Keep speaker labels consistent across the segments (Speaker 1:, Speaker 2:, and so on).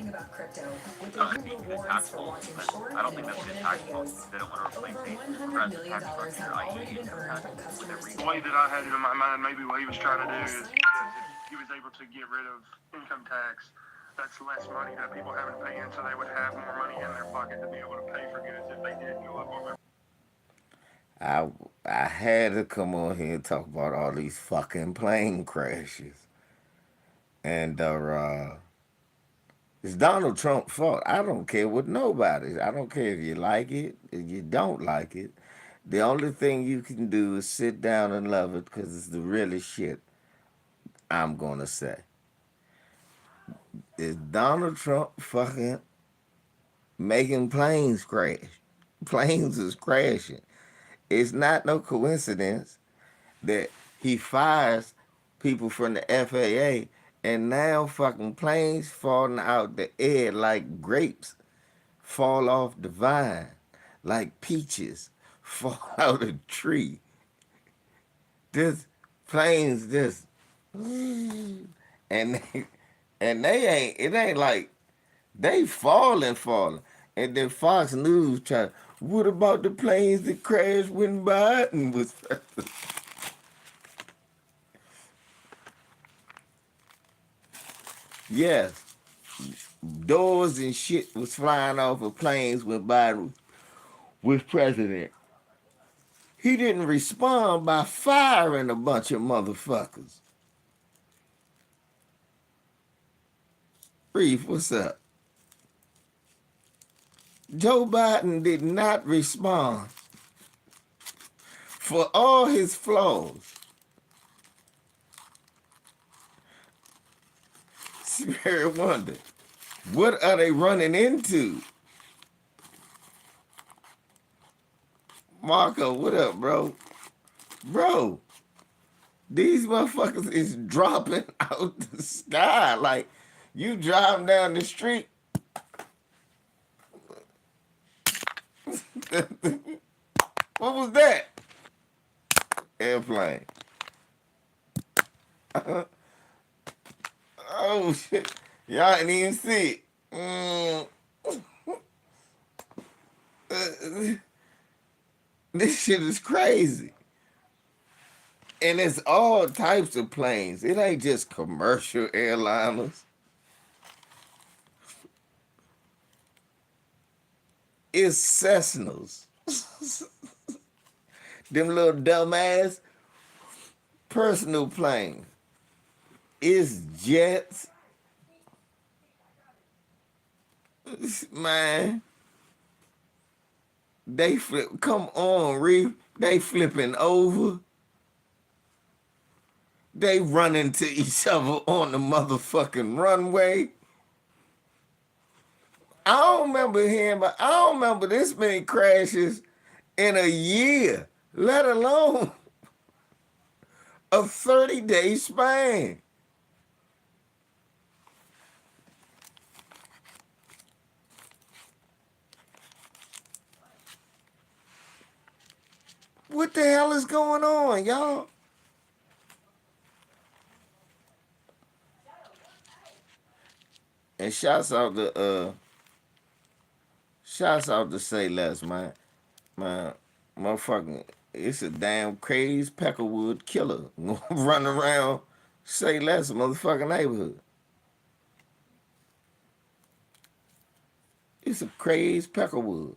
Speaker 1: talking about crypto. Would they give rewards for watching short and informative videos? Over $100 million have already been earned from customers today.
Speaker 2: The way that I had it in my mind, maybe what he was trying to do is because if he was able to get rid of income tax, that's less money that people having to pay in, so they would have more money in their pocket to be able to pay for goods if they did go up on their.
Speaker 3: I I had to come on here and talk about all these fucking plane crashes, and it's Donald Trump's fault. I don't care what nobody. I don't care if you like it, if you don't like it. The only thing you can do is sit down and love it because it's the really shit. I'm gonna say is Donald Trump fucking making planes crash. Planes is crashing. It's not no coincidence that he fires people from the FAA and now fucking planes falling out the air like grapes fall off the vine, like peaches fall out of a tree. This planes just and they ain't it ain't like they falling. And then Fox News try, what about the planes that crashed when Biden was president? Yes, doors and shit was flying off of planes when Biden was president. He didn't respond by firing a bunch of motherfuckers. Reef, what's up? Joe Biden did not respond for all his flaws. Spirit wonder, what are they running into? Marco, what up, bro? Bro, these motherfuckers is dropping out the sky. Like, you drive down the street. What was that? Airplane. Oh, shit. Y'all didn't even see it. This shit is crazy. And it's all types of planes. It ain't just commercial airliners. It's Cessnas. Them little dumbass personal planes. It's jets. Man. They flip. Come on, Reef. They flipping over. They run into each other on the motherfucking runway. I don't remember hearing, but I don't remember this many crashes in a year, let alone a 30-day span. What the hell is going on, y'all? And shouts out to Say Less, man. Man, motherfucking, it's a damn crazed Peckerwood killer running around Say Less motherfucking neighborhood. It's a crazed Peckerwood.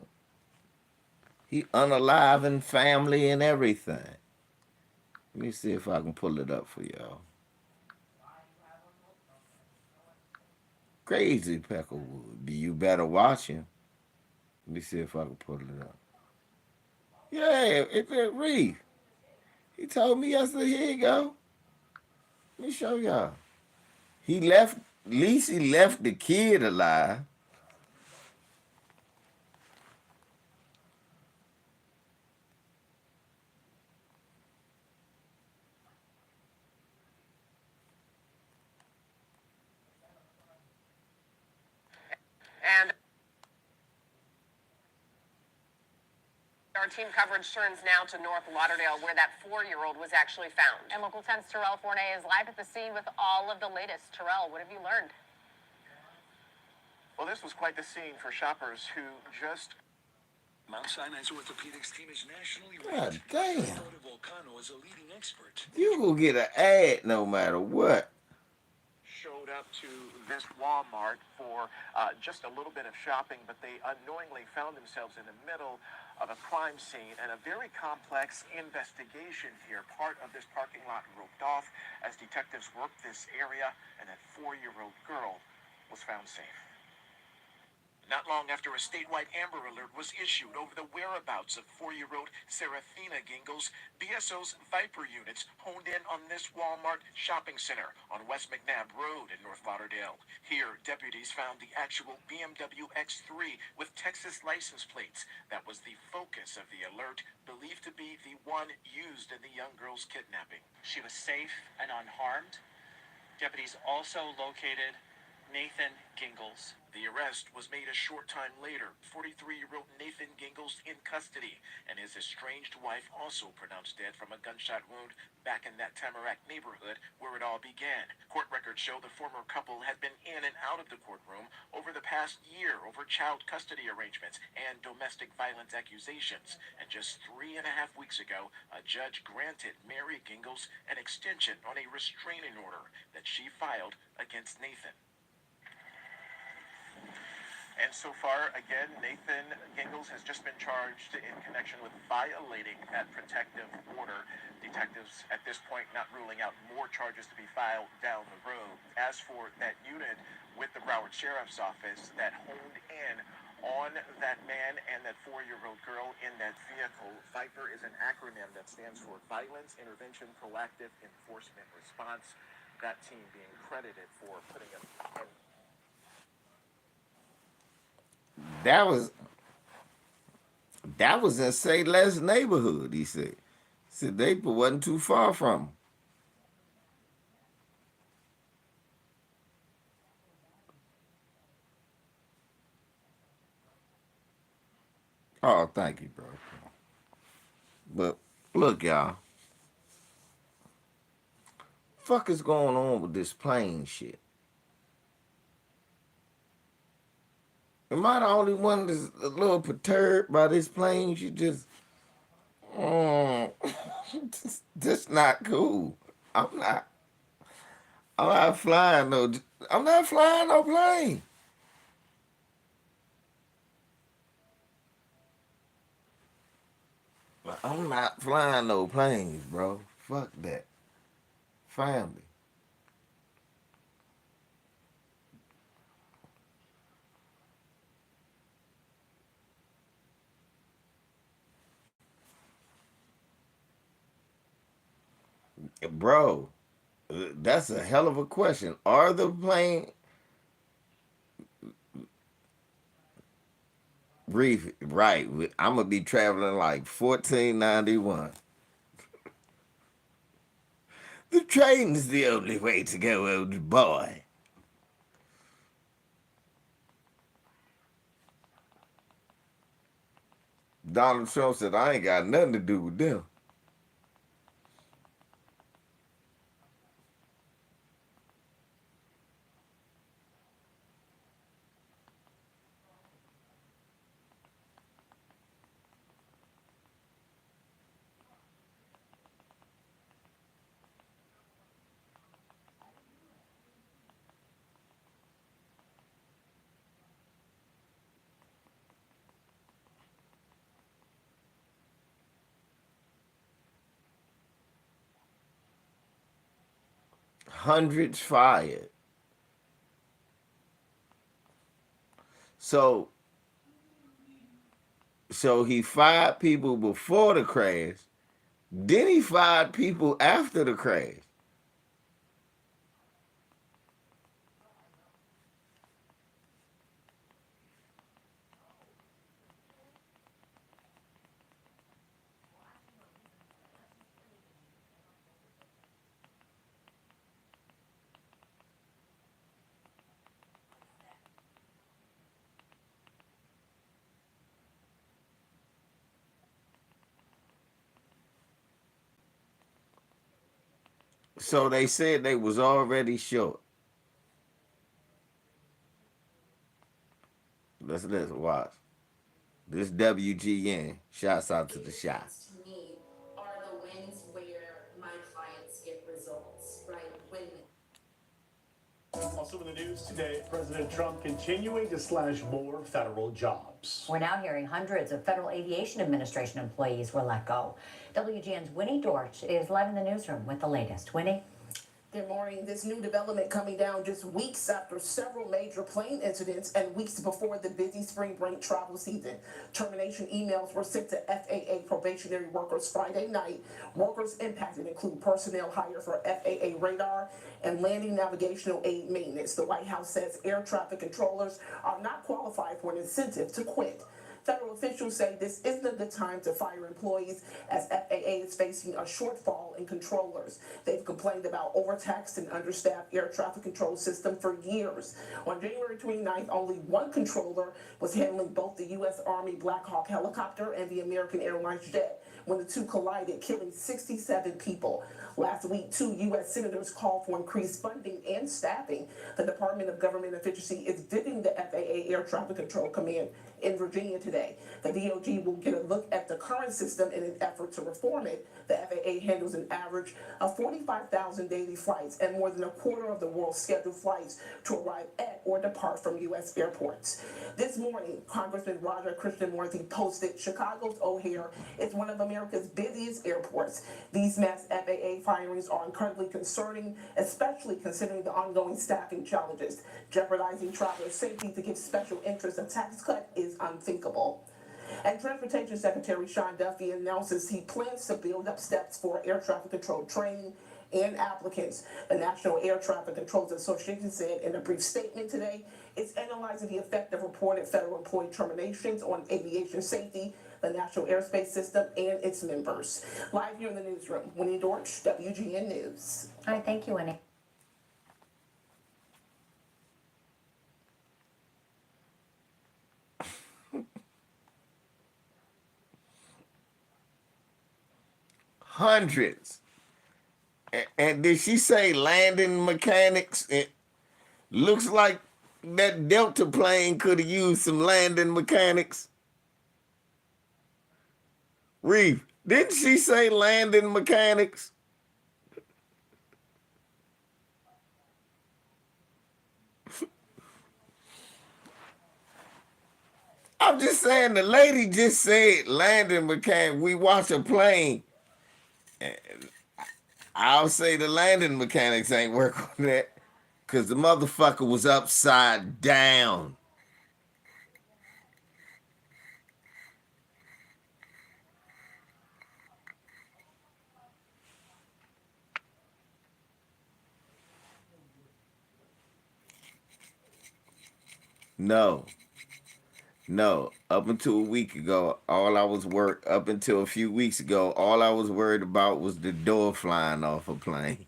Speaker 3: He unaliving family and everything. Let me see if I can pull it up for y'all. Crazy Peckerwood. You better watch him. Let me see if I can pull it up. Yeah, it's a Reef. He told me yesterday, here you go. Let me show y'all. He left, at least he left the kid alive.
Speaker 4: And our team coverage turns now to North Lauderdale, where that 4-year-old was actually found. And Local 10's Terrell Forney is live at the scene with all of the latest. Terrell, what have you learned?
Speaker 5: this was quite the scene for shoppers who just...
Speaker 6: Mount Sinai's orthopedics team is nationally
Speaker 3: God
Speaker 6: ranked.
Speaker 3: damn.
Speaker 6: Florida Volcano is a leading expert.
Speaker 3: You gonna get an ad no matter what.
Speaker 5: showed up to this Walmart for just a little bit of shopping, but they unknowingly found themselves in the middle of a crime scene and a very complex investigation here. Part of this parking lot roped off as detectives worked this area, and that 4-year-old girl was found safe. Not long after a statewide Amber Alert was issued over the whereabouts of 4-year-old Serafina Gingles, BSO's Viper units honed in on this Walmart shopping center on West McNabb Road in North Lauderdale. Here, deputies found the actual BMW X3 with Texas license plates. That was the focus of the alert, believed to be the one used in the young girl's kidnapping.
Speaker 7: She was safe and unharmed. Deputies also located Nathan Gingles.
Speaker 5: The arrest was made a short time later. 43-year-old Nathan Gingles in custody, and his estranged wife also pronounced dead from a gunshot wound back in that Tamarack neighborhood where it all began. Court records show the former couple had been in and out of the courtroom over the past year over child custody arrangements and domestic violence accusations. And just 3.5 weeks ago, a judge granted Mary Gingles an extension on a restraining order that she filed against Nathan. And so far, again, Nathan Gingles has just been charged in connection with violating that protective order. Detectives at this point not ruling out more charges to be filed down the road. As for that unit with the Broward Sheriff's Office that honed in on that man and that 4-year-old girl in that vehicle, Viper is an acronym that stands for Violence Intervention Proactive Enforcement Response. That team being credited for putting an
Speaker 3: That was in Say Less neighborhood, he said. Said they wasn't too far from him. Oh, thank you, bro. But look, y'all. Fuck is going on with this plane shit? Am I the only one that's a little perturbed by this plane? You just, this not cool. I'm not. I'm not flying no. I'm not flying no plane. I'm not flying no planes, bro. Fuck that. Family. Bro, that's a hell of a question. Are the plane brief? Right. I'm gonna be traveling like 1491. The train's the only way to go, old boy. Donald Trump said, I ain't got nothing to do with them. Hundreds fired. So he fired people before the crash. Then he fired people after the crash. So they said they was already short. Let's watch. This WGN. Shouts out to the shot.
Speaker 8: To me are the wins where my clients get results, right? When
Speaker 9: Also in the news today, President Trump continuing to slash more federal jobs.
Speaker 10: We're now hearing hundreds of Federal Aviation Administration employees were let go. WGN's Winnie Dorch is live in the newsroom with the latest. Winnie?
Speaker 11: Good morning. This new development coming down just weeks after several major plane incidents and weeks before the busy spring break travel season. Termination emails were sent to FAA probationary workers Friday night. Workers impacted include personnel hired for FAA radar and landing navigational aid maintenance. The White House says air traffic controllers are not qualified for an incentive to quit. Federal officials say this isn't a good time to fire employees as FAA is facing a shortfall in controllers. They've complained about overtaxed and understaffed air traffic control system for years. On January 29th, only one controller was handling both the U.S. Army Black Hawk helicopter and the American Airlines jet when the two collided, killing 67 people. Last week, 2 U.S. senators called for increased funding and staffing. The Department of Government Efficiency is visiting the FAA Air Traffic Control Command in Virginia today. The DOG will get a look at the current system in an effort to reform it. The FAA handles an average of 45,000 daily flights and more than a quarter of the world's scheduled flights to arrive at or depart from U.S. airports. This morning, Congressman Roger Krishnamurthy posted Chicago's O'Hare is one of America's busiest airports. These mass FAA firings are incredibly concerning, especially considering the ongoing staffing challenges. Jeopardizing traveler safety to give special interest a tax cut is unthinkable. And Transportation Secretary Sean Duffy announces he plans to build up steps for air traffic control training and applicants. The National Air Traffic Controllers Association said in a brief statement today, it's analyzing the effect of reported federal employee terminations on aviation safety, the national airspace system, and its members. Live here in the newsroom, Winnie Dorch, WGN News.
Speaker 10: All right, thank you, Winnie.
Speaker 3: Hundreds. And did she say landing mechanics? It looks like that Delta plane could have used some landing mechanics. Reeve, didn't she say landing mechanics? I'm just saying, the lady just said landing mechanic. We watch a plane. I'll say the landing mechanics ain't work on that because the motherfucker was upside down. No. Up until a week ago, up until a few weeks ago, all I was worried about was the door flying off a plane.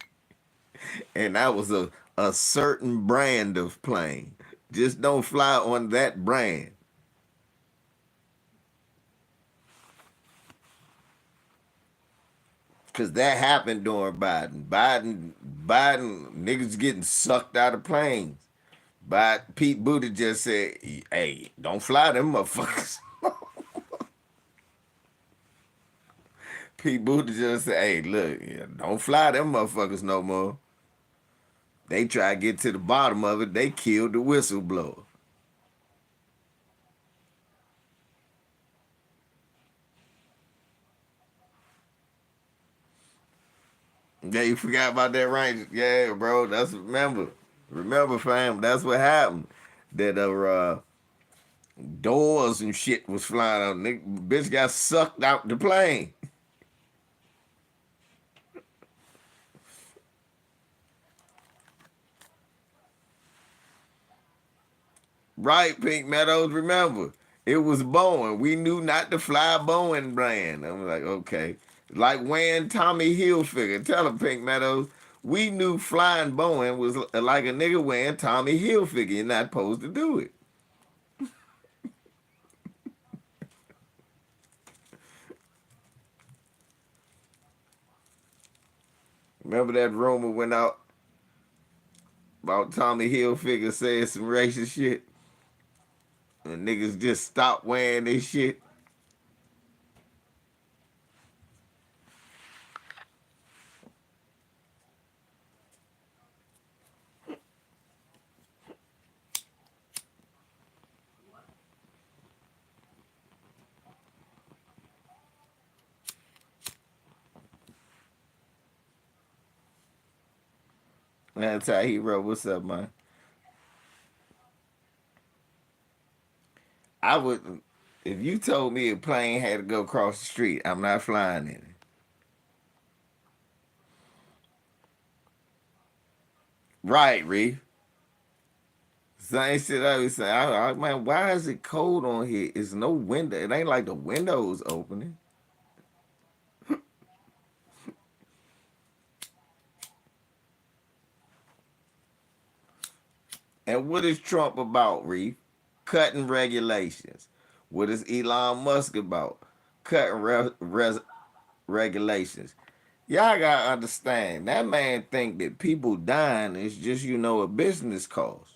Speaker 3: And that was a certain brand of plane. Just don't fly on that brand. Because that happened during Biden. Biden, niggas getting sucked out of planes. But Pete Buttigieg just said, hey, don't fly them motherfuckers. Pete Buttigieg said, hey, look, don't fly them motherfuckers no more. They try to get to the bottom of it. They killed the whistleblower. Yeah, you forgot about that range. Yeah, bro. Remember, fam. That's what happened. That doors and shit was flying out. Bitch got sucked out the plane. Right, Pink Meadows. Remember, it was Boeing. We knew not to fly Boeing brand. I'm like, okay. Like wearing Tommy Hilfiger. Tell him, Pink Meadows. We knew flying Boeing was like a nigga wearing Tommy Hilfiger. You're not supposed to do it. Remember that rumor went out about Tommy Hilfiger saying some racist shit? And niggas just stop wearing this shit. That's how he wrote. What's up, man? I would, if you told me a plane had to go across the street, I'm not flying in it. Right, Reef. Same shit I was saying. Man, why is it cold on here? It's no window. It ain't like the windows opening. And what is Trump about, Reef? Cutting regulations. What is Elon Musk about? Cutting regulations. Y'all gotta understand, that man think that people dying is just, a business cost.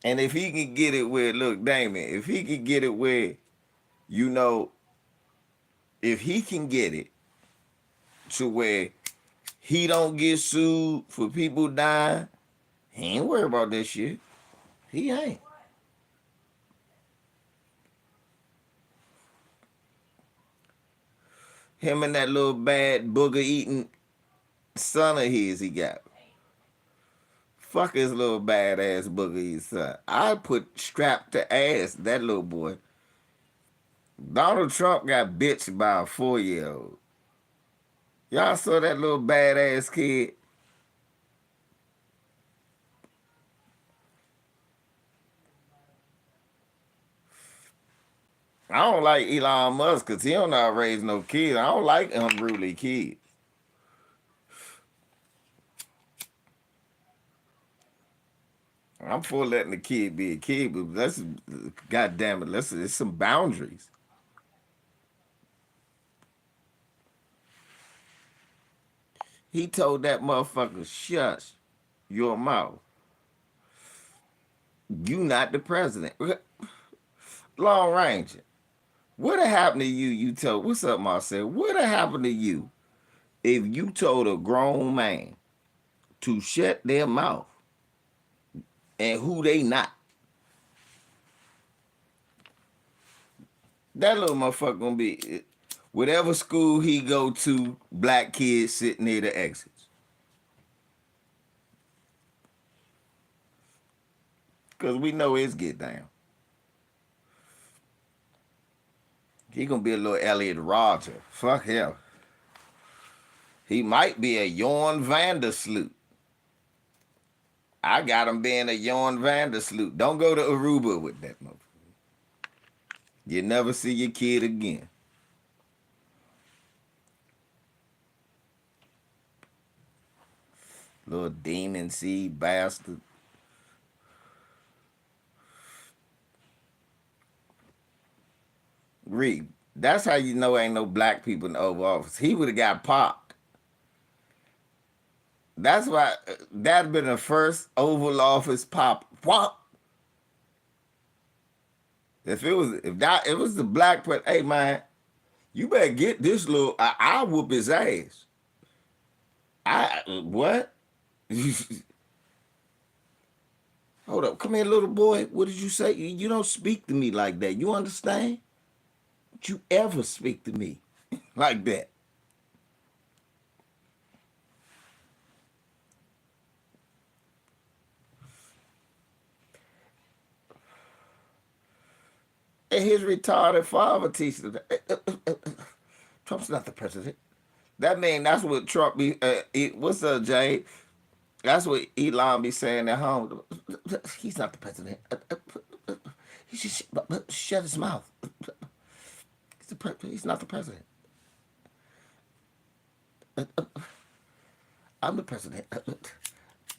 Speaker 3: And if he can get it where, look, Damon, if he can get it where, you know, if he can get it to where he don't get sued for people dying, he ain't worried about that shit. He ain't. Him and that little bad booger eating son of his he got. Fuck his little badass booger eating son. I put strapped to ass that little boy. Donald Trump got bitched by a 4-year-old. Y'all saw that little badass kid? I don't like Elon Musk because he don't know how to raise no kids. I don't like unruly kids. I'm for letting the kid be a kid, but let's, goddamn it, there's some boundaries. He told that motherfucker, shush your mouth. You not the president. Long Ranger. What'd happen to you? You told, what's up, Marcel? What'd happen to you if you told a grown man to shut their mouth and who they not? That little motherfucker gonna be, whatever school he go to, black kids sit near the exits. Because we know it's get down. He gonna be a little Elliot Roger. Fuck him. He might be a Jorn Vandersloot. I got him being a Jorn Vandersloot. Don't go to Aruba with that motherfucker. You never see your kid again. Little demon seed bastard. Reed, that's how you know ain't no black people in the Oval Office. He would have got popped. That's why that'd been the first Oval Office pop. What? If it was the black president, hey man, you better get this little. I whoop his ass. What? Hold up, come here, little boy. What did you say? You don't speak to me like that. You understand? Don't you ever speak to me like that? And his retarded father teaches him, Trump's not the president. That mean that's what Trump be. What's up, Jay? That's what Elon be saying at home. He's not the president. He should shut his mouth. He's not the president. I'm the president.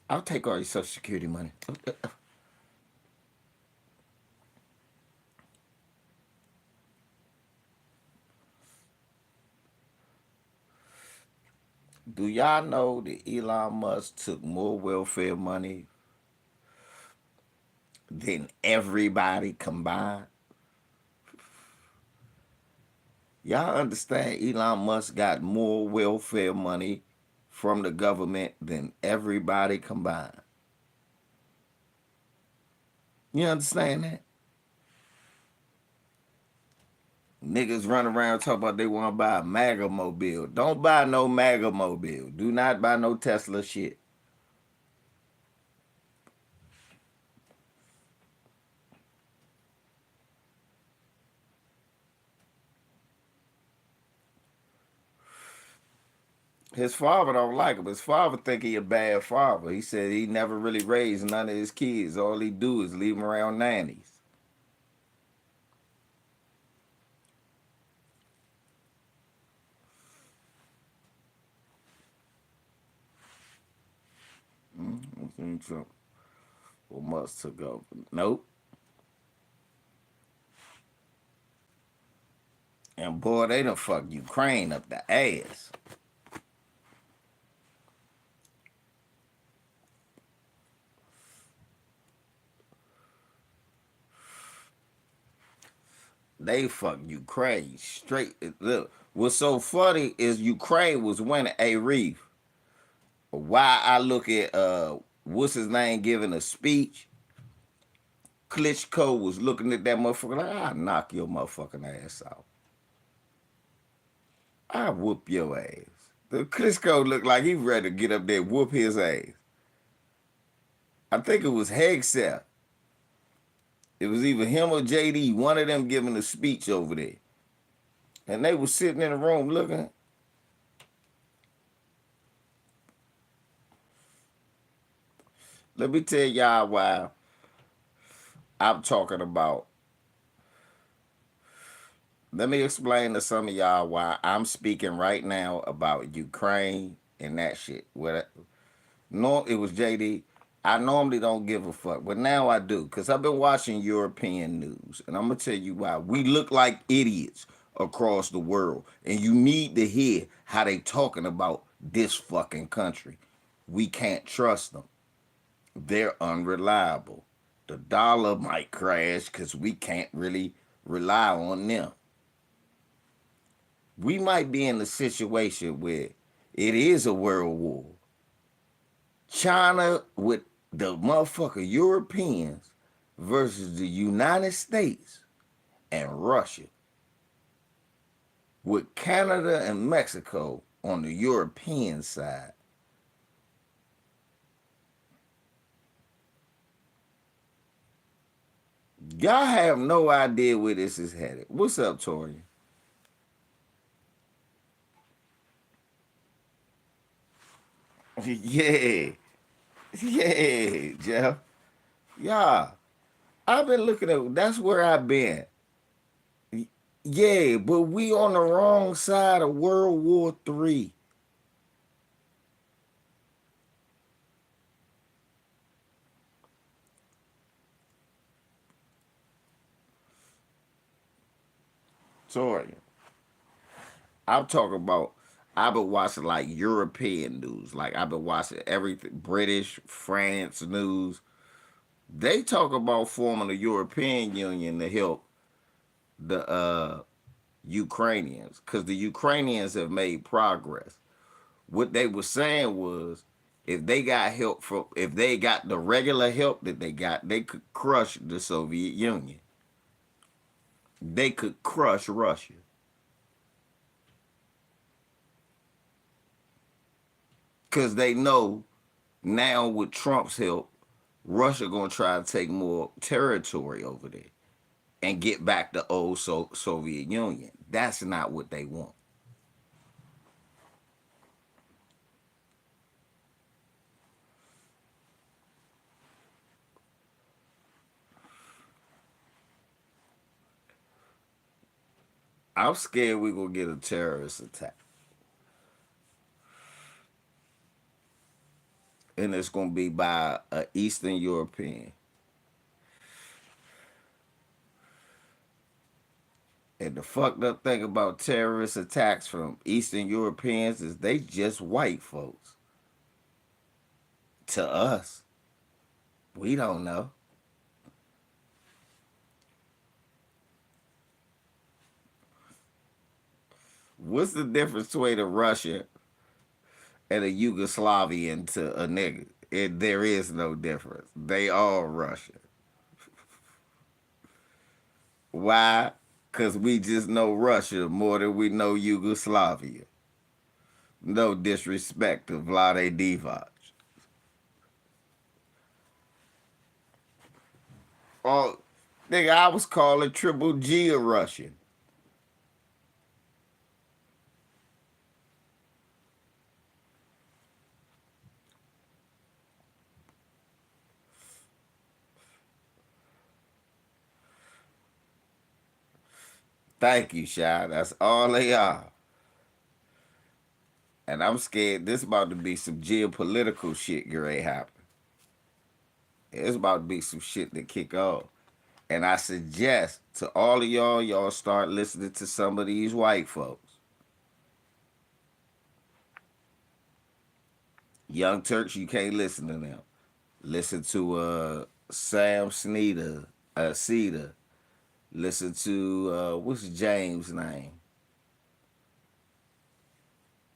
Speaker 3: I'll take all your Social Security money. Do y'all know that Elon Musk took more welfare money than everybody combined? Y'all understand Elon Musk got more welfare money from the government than everybody combined? You understand that? Niggas run around talking about they want to buy a MAGA mobile. Don't buy no MAGA mobile. Do not buy no Tesla shit. His father don't like him. His father think he a bad father. He said he never really raised none of his kids. All he do is leave them around nannies. I think Trump or Musk took over. Nope. And boy, they done fuck Ukraine up the ass. They fuck Ukraine straight. Look, what's so funny is Ukraine was winning a reef. Why I look at what's his name giving a speech, Klitschko was looking at that motherfucker like, I'll knock your motherfucking ass out. I'll whoop your ass. The Klitschko looked like he ready to get up there and whoop his ass. I think it was Hegseth. It was either him or JD, one of them giving a speech over there. And they was sitting in the room looking. Let me tell y'all why I'm talking about. Let me explain to some of y'all why I'm speaking right now about Ukraine and that shit. No, it was JD. I normally don't give a fuck, but now I do, because I've been watching European news, and I'm going to tell you why. We look like idiots across the world, and you need to hear how they talking about this fucking country. We can't trust them. They're unreliable. The dollar might crash because we can't really rely on them. We might be in a situation where it is a world war. China with the motherfucker Europeans versus the United States and Russia. With Canada and Mexico on the European side. Y'all have no idea where this is headed. What's up, Torian? Yeah. Yeah, Jeff. Yeah. I've been looking at, that's where I've been. Yeah, but we on the wrong side of World War III. Sorry. I'm talking about, I've been watching like European news. Like I've been watching everything, British, France news. They talk about forming the European Union to help the Ukrainians, because the Ukrainians have made progress. What they were saying was, if they got help from, if they got the regular help that they got, they could crush the Soviet Union. They could crush Russia. Because they know now with Trump's help, Russia gonna try to take more territory over there and get back the old Soviet Union. That's not what they want. I'm scared we're gonna get a terrorist attack. And it's gonna be by an Eastern European. And The fucked up thing about terrorist attacks from Eastern Europeans is they just white folks. To us, we don't know. What's the difference between a Russian and a Yugoslavian to a nigga? There is no difference. They all Russian. Why? Because we just know Russia more than we know Yugoslavia. No disrespect to Vlade Divac. Oh, nigga, I was calling Triple G a Russian. Thank you, Shy. That's all they are. And I'm scared this about to be some geopolitical shit gonna happen. It's about to be some shit that kick off. And I suggest to all of y'all start listening to some of these white folks. Young Turks, you can't listen to them. Listen to Sam Sneeder, Cedar. Listen to what's James' name?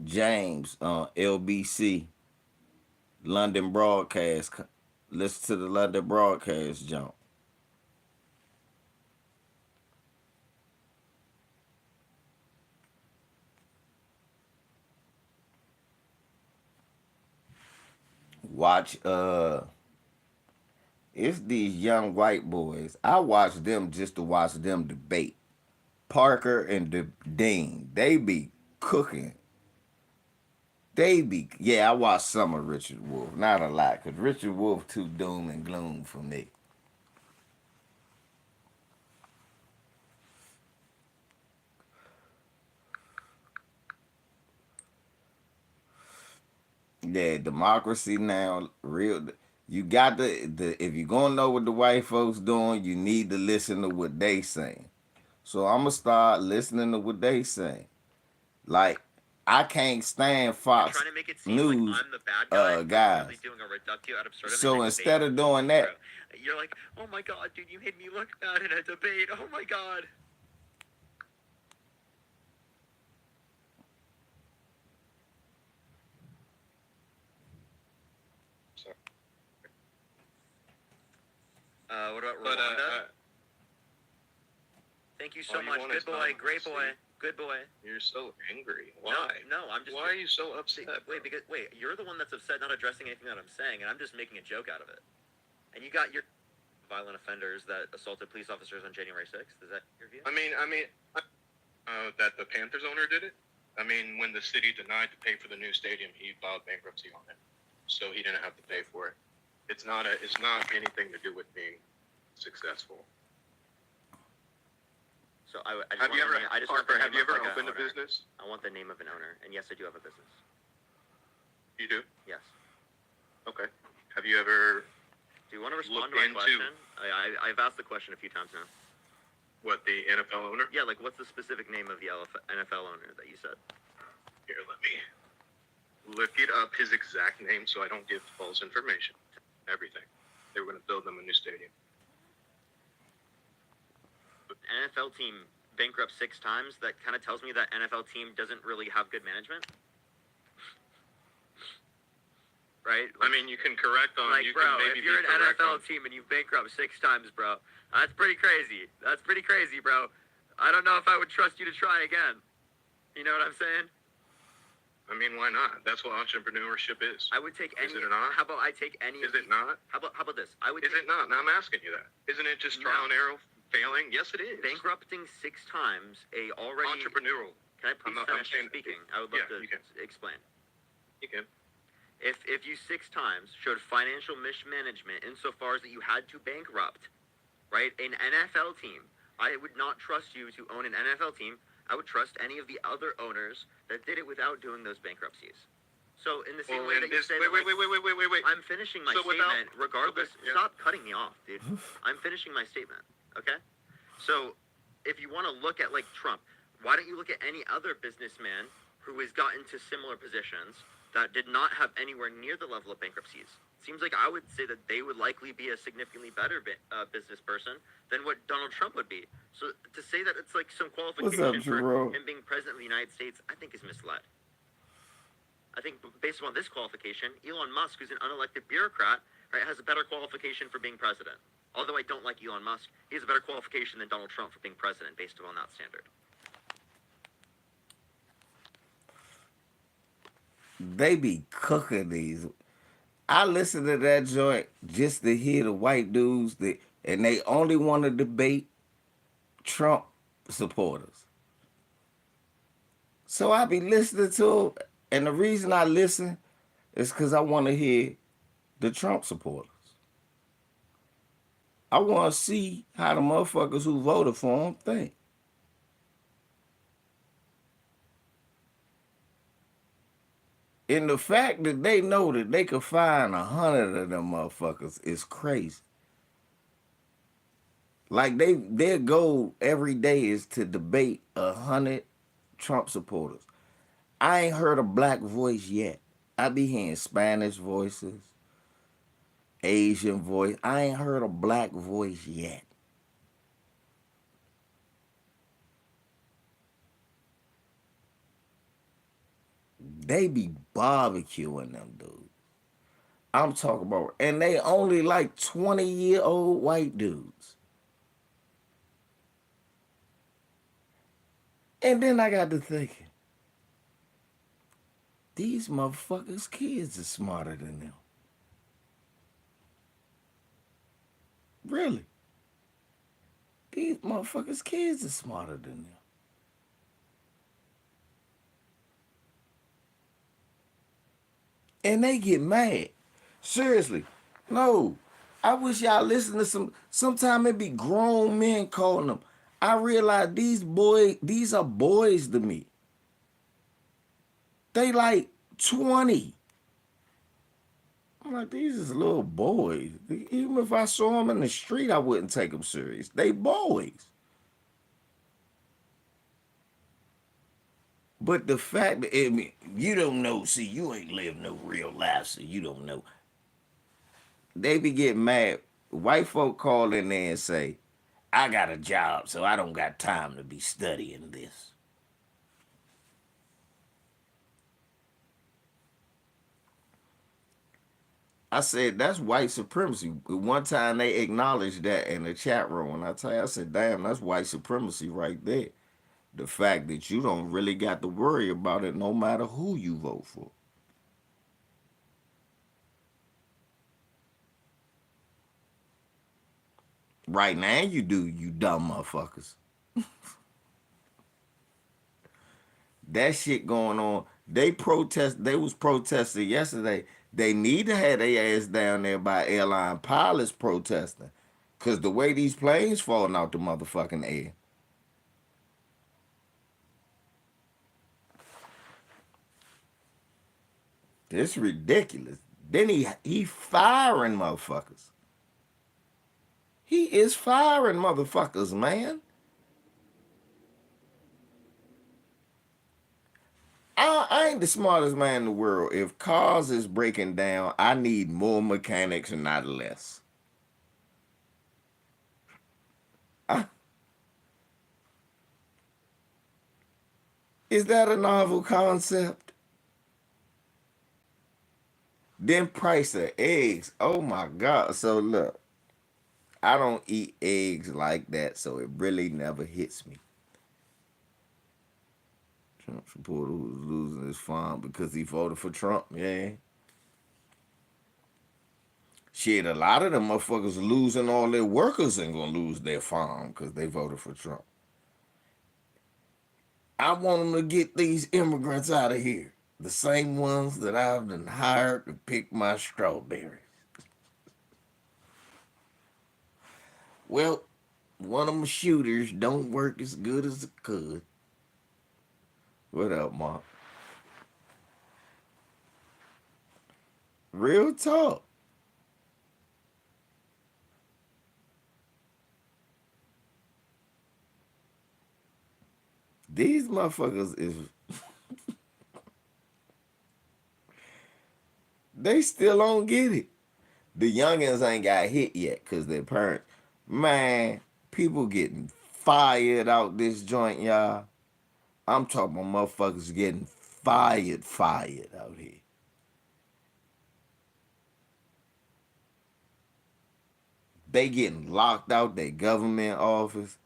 Speaker 3: James on LBC, London Broadcast. Listen to the London Broadcast jump. Watch it's these young white boys. I watch them just to watch them debate. Parker and Dean, they be cooking. I watch some of Richard Wolf, not a lot, because Richard Wolf too doom and gloom for me. Yeah, democracy now, real. You got the if you're gonna know what the white folks doing, you need to listen to what they saying. So I'm gonna start listening to what they say. Like I can't stand Fox
Speaker 1: Trying to make it seem
Speaker 3: News
Speaker 1: like I'm the bad guy,
Speaker 3: guys.
Speaker 1: really doing a reductio ad absurdum.
Speaker 3: So instead of doing that,
Speaker 1: you're like, oh my god, dude, you made me look bad in a debate. Oh my god. What about Rwanda? Thank you so much. Good boy, great boy, good boy.
Speaker 12: You're so angry. Why?
Speaker 1: No, I'm just.
Speaker 12: Why are you so upset?
Speaker 1: Wait, you're the one that's upset, not addressing anything that I'm saying, and I'm just making a joke out of it. And you got your violent offenders that assaulted police officers on January 6th. Is that your view?
Speaker 12: I mean, that the Panthers owner did it. I mean, when the city denied to pay for the new stadium, he filed bankruptcy on it, so he didn't have to pay for it. It's not anything to do with being successful.
Speaker 1: So I just
Speaker 12: have you ever, Parker? Have you ever
Speaker 1: like
Speaker 12: opened a business?
Speaker 1: I want the name of an owner, and yes, I do have a business.
Speaker 12: You do?
Speaker 1: Yes.
Speaker 12: Okay. Have you ever?
Speaker 1: Do you want to respond to my question? I've asked the question a few times now.
Speaker 12: What, the NFL owner?
Speaker 1: Yeah, like what's the specific name of the NFL owner that you said?
Speaker 12: Here, let me look it up, his exact name, so I don't give false information. Everything. They were going to build them a new stadium.
Speaker 1: NFL team bankrupt 6 times. That kind of tells me that NFL team doesn't really have good management. Right?
Speaker 12: I mean, you can correct on.
Speaker 1: Like,
Speaker 12: you
Speaker 1: bro,
Speaker 12: can maybe
Speaker 1: if you're an NFL
Speaker 12: on.
Speaker 1: team and you've bankrupt 6 times, bro, that's pretty crazy. That's pretty crazy, bro. I don't know if I would trust you to try again. You know what I'm saying?
Speaker 12: I mean, why not? That's what entrepreneurship is.
Speaker 1: I would take any.
Speaker 12: Is it not?
Speaker 1: How about I take any?
Speaker 12: Is it not?
Speaker 1: How about this? I would.
Speaker 12: Is it not? Now I'm asking you that. Isn't it just trial and error, failing? Yes, it is.
Speaker 1: Bankrupting 6 times a already
Speaker 12: entrepreneurial.
Speaker 1: Can I please finish speaking? I would love to explain.
Speaker 12: You can.
Speaker 1: If you 6 times showed financial mismanagement insofar as that you had to bankrupt, right, an NFL team, I would not trust you to own an NFL team. I would trust any of the other owners that did it without doing those bankruptcies. So in the same way that you said,
Speaker 12: wait.
Speaker 1: I'm finishing my statement. Regardless, stop cutting me off, dude. I'm finishing my statement. Okay. So if you want to look at like Trump, why don't you look at any other businessman who has gotten to similar positions that did not have anywhere near the level of bankruptcies? Seems like I would say that they would likely be a significantly better business person than what Donald Trump would be. So to say that it's like some qualification for him being president of the United States, I think is misled. I think based upon this qualification, Elon Musk, who's an unelected bureaucrat, right, has a better qualification for being president. Although I don't like Elon Musk, he has a better qualification than Donald Trump for being president based upon that standard.
Speaker 3: They be cooking these. I listen to that joint just to hear the white dudes that, and they only want to debate Trump supporters. So I be listening to them, and the reason I listen is because I want to hear the Trump supporters. I want to see how the motherfuckers who voted for him think. And the fact that they know that they could find 100 of them motherfuckers is crazy. Like their goal every day is to debate 100 Trump supporters. I ain't heard a black voice yet. I be hearing Spanish voices, Asian voice. I ain't heard a black voice yet. They be barbecuing them dudes. I'm talking about, and they only like 20-year-old white dudes. And then I got to thinking, these motherfuckers' kids are smarter than them. Really. These motherfuckers' kids are smarter than them. And they get mad. Seriously. No. I wish y'all listen to sometime it be grown men calling them. I realize these are boys to me. They like 20. I'm like, these is little boys. Even if I saw them in the street, I wouldn't take them serious. They boys. But the fact that, you don't know, see, you ain't lived no real life, so you don't know. They be getting mad. White folk call in there and say, I got a job, so I don't got time to be studying this. I said, that's white supremacy. One time they acknowledged that in the chat room. And I said, damn, that's white supremacy right there. The fact that you don't really got to worry about it no matter who you vote for. Right now you do, you dumb motherfuckers. That shit going on. They was protesting yesterday. They need to have their ass down there by airline pilots protesting. Cause the way these planes falling out the motherfucking air. It's ridiculous. Then he firing motherfuckers. He is firing motherfuckers, man. I ain't the smartest man in the world. If cars is breaking down, I need more mechanics and not less. Is that a novel concept? Then price of eggs. Oh my God. So look, I don't eat eggs like that, so it really never hits me. Trump supporter who was losing his farm because he voted for Trump. Yeah. Shit, a lot of them motherfuckers losing all their workers and gonna lose their farm because they voted for Trump. I want them to get these immigrants out of here. The same ones that I've been hired to pick my strawberries. Well, one of them shooters don't work as good as it could. What up, Mark? Real talk. these motherfuckers is they still don't get it. The youngins ain't got hit yet because their parents. Man, people getting fired out this joint, y'all. I'm talking about motherfuckers getting fired out here. They getting locked out their government office.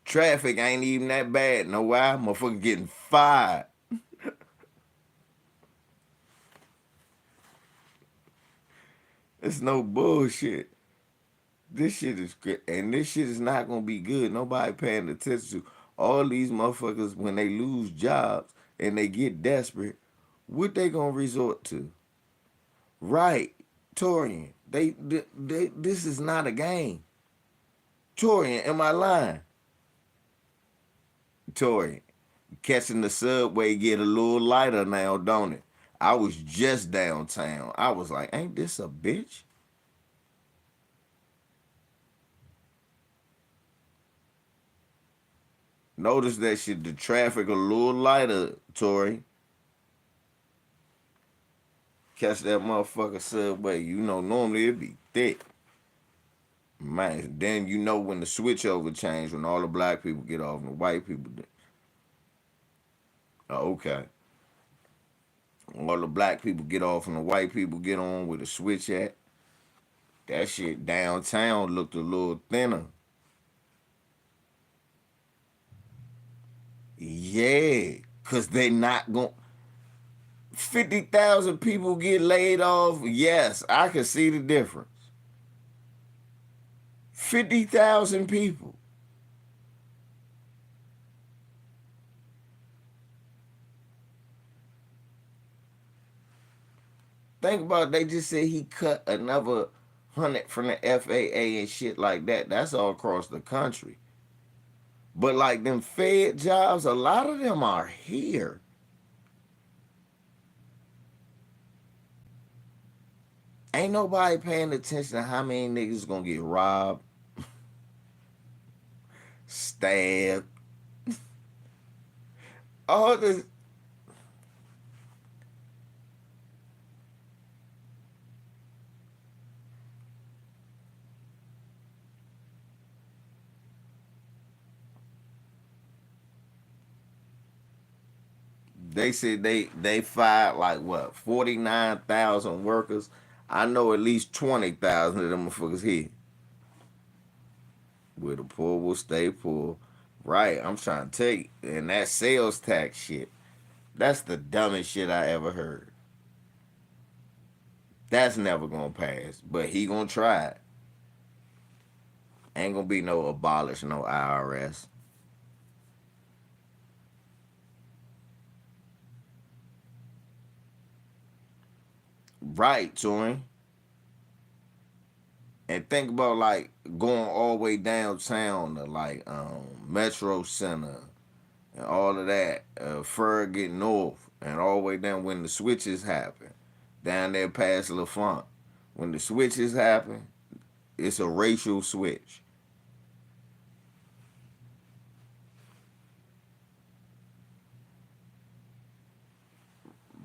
Speaker 3: Traffic ain't even that bad. Know why? Motherfuckers getting fired. It's no bullshit. This shit is good, and this shit is not gonna be good. Nobody paying attention to all these motherfuckers when they lose jobs and they get desperate. What they gonna resort to? Right, Torian. They this is not a game. Torian, am I lying? Torian, catching the subway get a little lighter now, don't it? I was just downtown. I was like, ain't this a bitch? Notice that shit, the traffic a little lighter, Tori. Catch that motherfucker subway. You know, normally it'd be thick. Man, then you know when the switch over change, when all the black people get off and the white people do. Oh, okay. All the black people get off and the white people get on with the switch at. That shit downtown looked a little thinner. Yeah, because they not going 50,000 people get laid off. Yes, I can see the difference. 50,000 people. Think about it, they just said he cut another 100 from the FAA and shit like that. That's all across the country. But like them Fed jobs, a lot of them are here. Ain't nobody paying attention to how many niggas gonna get robbed, stabbed, all this. They said they fired like what 49,000 workers. I know at least 20,000 of them motherfuckers here. Where the poor will stay poor. Right, I'm trying to tell you. And that sales tax shit, that's the dumbest shit I ever heard. That's never gonna pass. But he gonna try it. Ain't gonna be no abolish, no IRS. Right, Torin. And think about like going all the way downtown to like Metro Center and all of that, Fergus North, and all the way down when the switches happen, down there past LaFont. When the switches happen, it's a racial switch.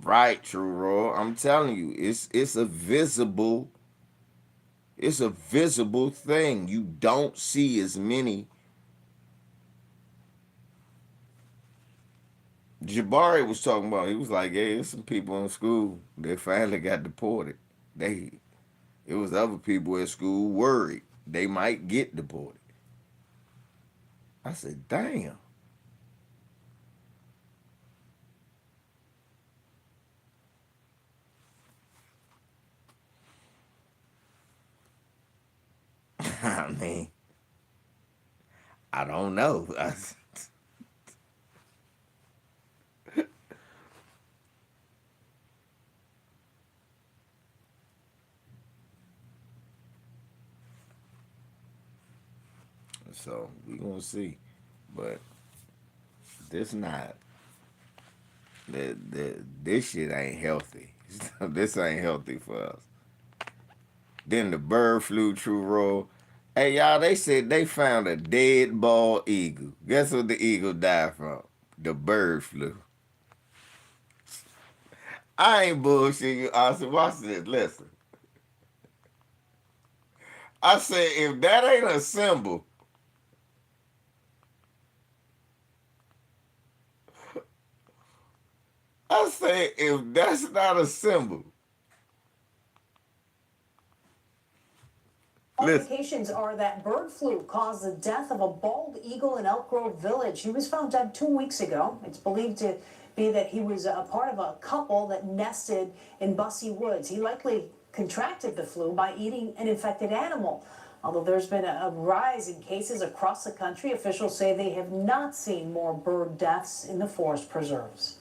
Speaker 3: Right, True Raw. I'm telling you, it's a visible thing. You don't see as many. Jabari was talking about. He was like, "Yeah, there's some people in school that finally got deported. It was other people at school worried they might get deported." I said, "Damn." I mean, I don't know. So we gonna see, but this not this shit ain't healthy. This ain't healthy for us. Then the bird flu, True Roll. Hey y'all, they said they found a dead bald eagle. Guess what the eagle died from? The bird flu. I ain't bullshitting you, Austin. Watch this. Listen. I said, if that ain't a symbol, I say, if that's not a symbol,
Speaker 10: Indications are that bird flu caused the death of a bald eagle in Elk Grove Village. He was found dead 2 weeks ago. It's believed to be that he was a part of a couple that nested in Bussey Woods. He likely contracted the flu by eating an infected animal. Although there's been a rise in cases across the country, officials say they have not seen more bird deaths in the forest preserves.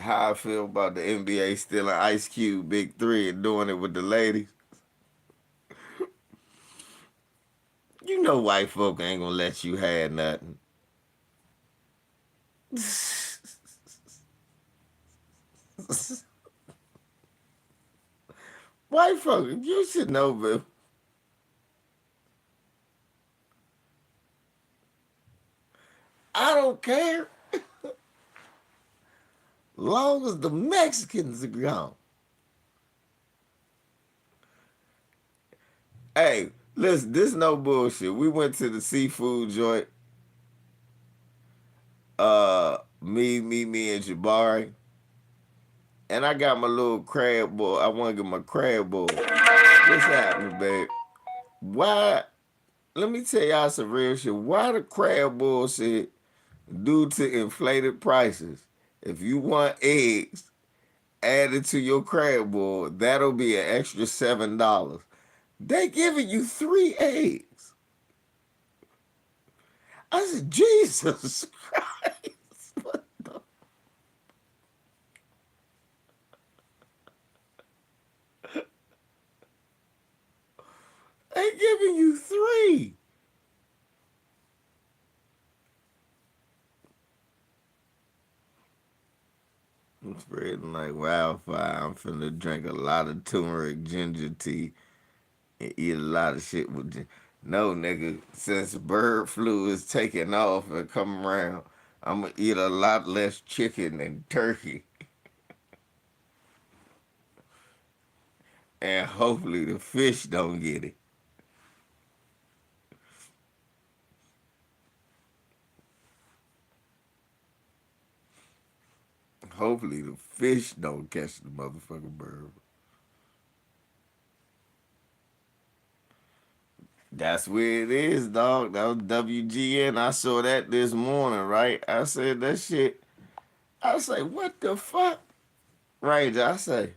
Speaker 3: how I feel about the NBA stealing Ice Cube Big Three and doing it with the ladies. You know white folk ain't gonna let you have nothing. White folk, you should know, Bill. I don't care. Long as the Mexicans are gone. Hey, listen, this no bullshit. We went to the seafood joint. Me, and Jabari. And I got my little crab boil. I want to get my crab boil. What's happening, babe? Why? Let me tell y'all some real shit. Why the crab boil shit? Due to inflated prices. If you want eggs added to your crab boil, that'll be an extra $7. They giving you 3 eggs. I said, Jesus Christ. What the? They giving you 3. I'm spreading like wildfire. I'm finna drink a lot of turmeric ginger tea and eat a lot of shit with no, nigga, since bird flu is taking off and come around, I'm gonna eat a lot less chicken and turkey. And hopefully the fish don't get it. Hopefully the fish don't catch the motherfucking bird. That's where it is, dog. That was WGN. I saw that this morning, right? I said that shit. I say, what the fuck? Right, I say,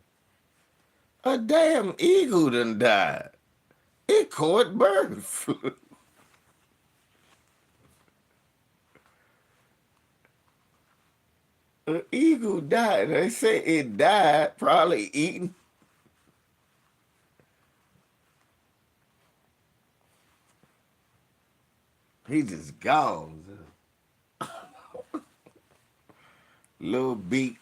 Speaker 3: a damn eagle done died. It caught bird flu. An eagle died. They say it died, probably eating. He just gone. Little beak.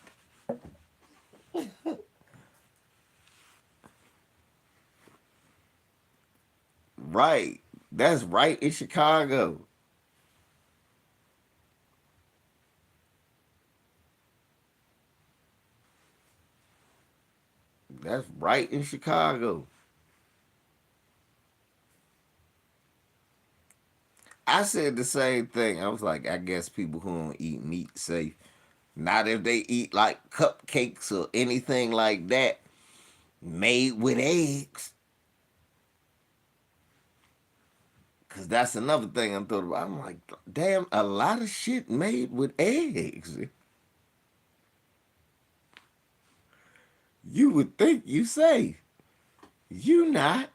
Speaker 3: Right. That's right in Chicago. That's right in Chicago. I said the same thing. I was like, I guess people who don't eat meat safe. Not if they eat like cupcakes or anything like that made with eggs. Cause that's another thing I'm thinking about. I'm like, damn, a lot of shit made with eggs. You would think you safe. You not.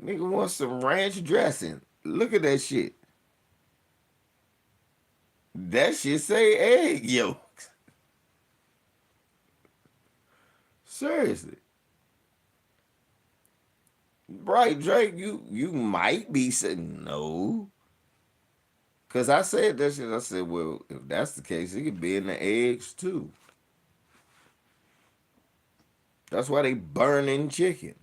Speaker 3: Nigga want some ranch dressing. Look at that shit. That shit say egg yolks. Seriously. Right, Drake, you might be saying no. Cause I said that shit. I said, well, if that's the case, it could be in the eggs too. That's why they burning chickens.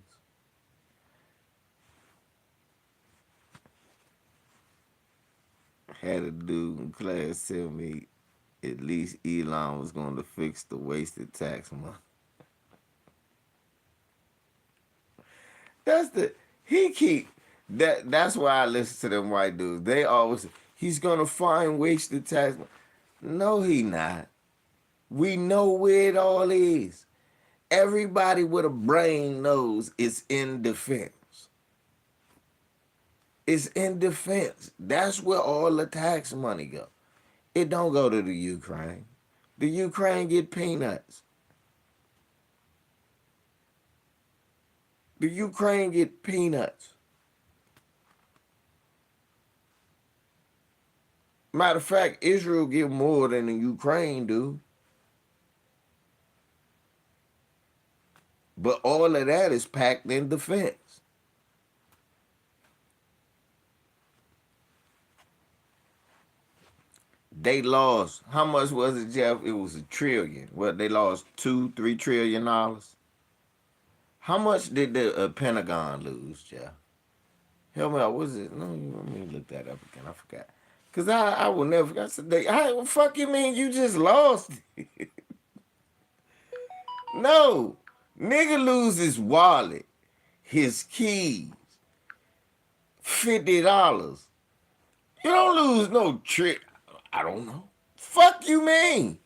Speaker 3: Had a dude in class tell me at least Elon was going to fix the wasted tax money. That's the he keep that. That's why I listen to them white dudes. They always say, he's gonna find wasted tax money. No, he not. We know where it all is. Everybody with a brain knows it's in defense. It's in defense. That's where all the tax money go. It don't go to the Ukraine. The Ukraine get peanuts. The Ukraine get peanuts. Matter of fact, Israel get more than the Ukraine do. But all of that is packed in defense. They lost, how much was it, Jeff? It was $1 trillion. What, they lost $2-3 trillion? How much did the Pentagon lose, Jeff? Help me out. What is it? No, let me look that up again. I forgot. Because I will never forget. I said, what fuck you mean you just lost? No. Nigga lose his wallet, his keys, $50. You don't lose no trick. I don't know. Fuck you mean?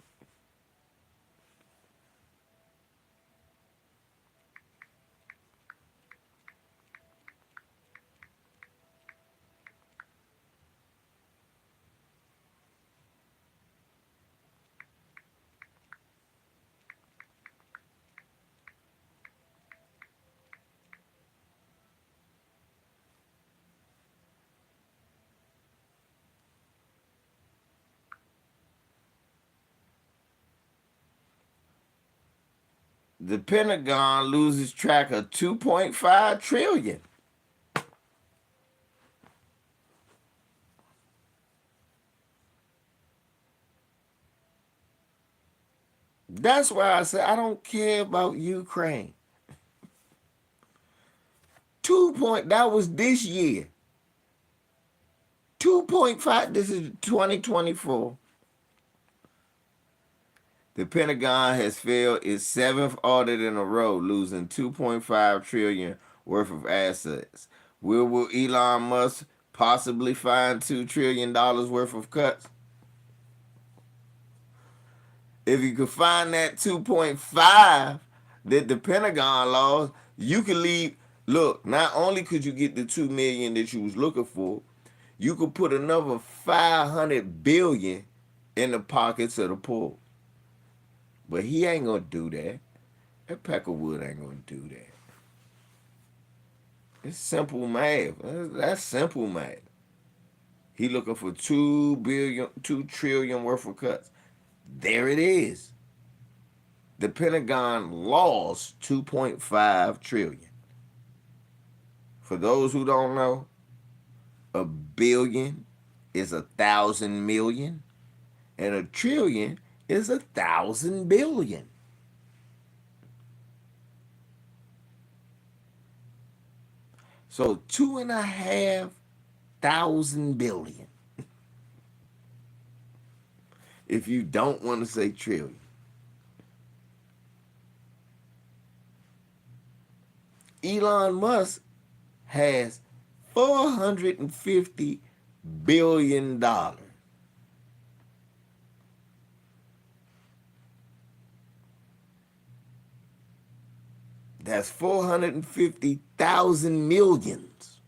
Speaker 3: The Pentagon loses track of 2.5 trillion. That's why I said I don't care about Ukraine. That was this year. 2.5, this is 2024. The Pentagon has failed its 7th audit in a row, losing 2.5 trillion worth of assets. Will Elon Musk possibly find $2 trillion worth of cuts? If you could find that 2.5 that the Pentagon lost, you could leave. Look, not only could you get the 2 million that you was looking for, you could put another 500 billion in the pockets of the poor. But he ain't gonna do that. That Peckerwood ain't gonna do that. It's simple math. That's simple math. He looking for 2 trillion worth of cuts. There it is. The Pentagon lost 2.5 trillion. For those who don't know, a billion is 1,000 million, and a trillion is 1,000 billion. So 2,500 billion. If you don't want to say trillion. Elon Musk has $450 billion. That's 450,000 millions.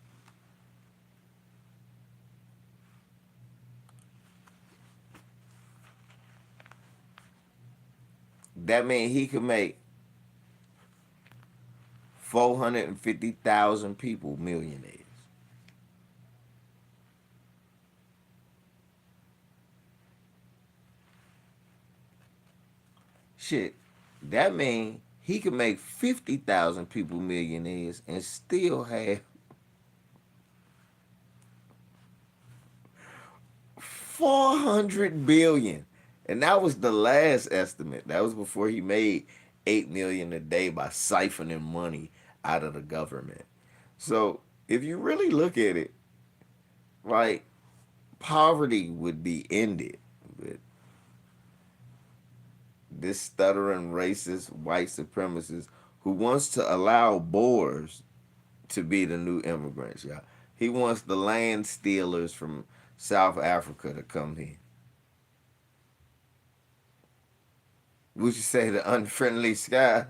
Speaker 3: That means he could make 450,000 people millionaires. Shit, that means he could make 50,000 people millionaires and still have 400 billion. And that was the last estimate. That was before he made 8 million a day by siphoning money out of the government. So if you really look at it, like poverty would be ended. But this stuttering racist white supremacist who wants to allow Boers to be the new immigrants, y'all. He wants the land stealers from South Africa to come here. Would you say the unfriendly sky?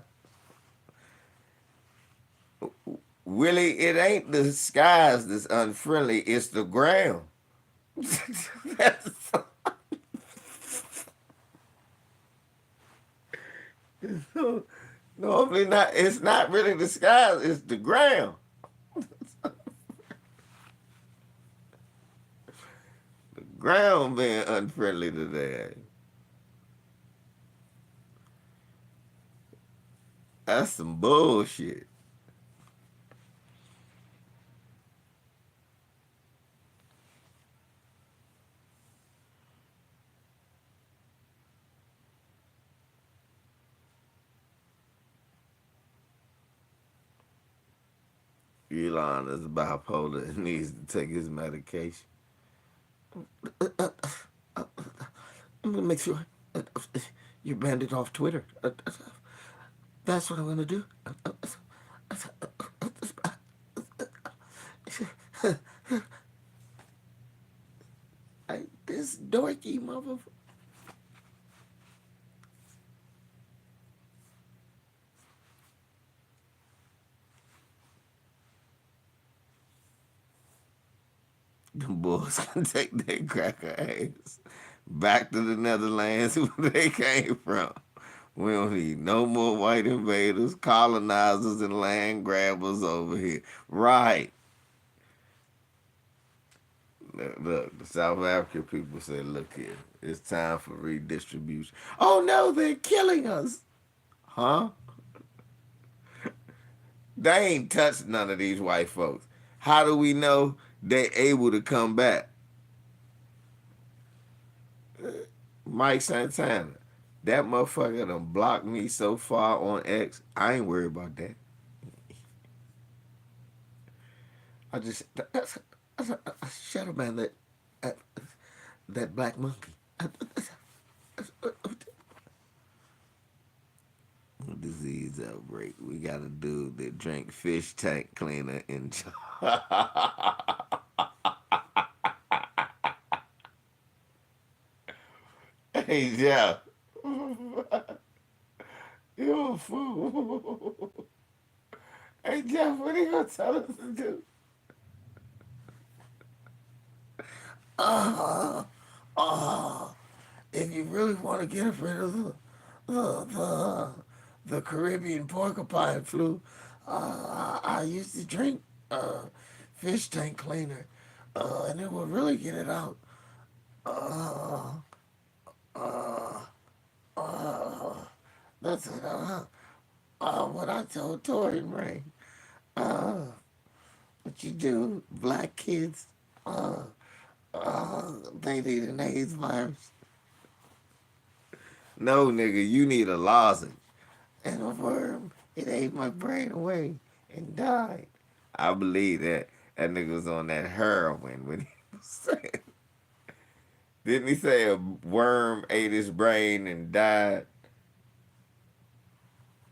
Speaker 3: Really, it ain't the skies that's unfriendly, it's the ground. That's normally not. It's not really the skies, it's the ground. The ground being unfriendly today. That's some bullshit. Elon is bipolar and needs to take his medication. I'm gonna make sure you're banned off Twitter. That's what I'm gonna do. This dorky motherfucker. The boys can take their cracker ass back to the Netherlands where they came from. We don't need no more white invaders, colonizers, and land grabbers over here. Right. Look, the South African people say, look here, it's time for redistribution. Oh no, they're killing us. Huh? They ain't touched none of these white folks. How do we know they able to come back? Mike Santana, that motherfucker done blocked me so far on X, I ain't worried about that. I just shut up, man. That black monkey. Disease outbreak. We got a dude that drank fish tank cleaner in. Hey, Jeff. You're a fool. Hey, Jeff, what are you gonna tell us to do? If you really want to get rid of the Caribbean porcupine flu, I used to drink fish tank cleaner, and it will really get it out. That's what I told Tori and Ray. What you do, black kids, they need an AIDS virus. No, nigga, you need a lozenge. And a worm, it ate my brain away and died. I believe that. That nigga was on that heroin when he was saying. Didn't he say a worm ate his brain and died?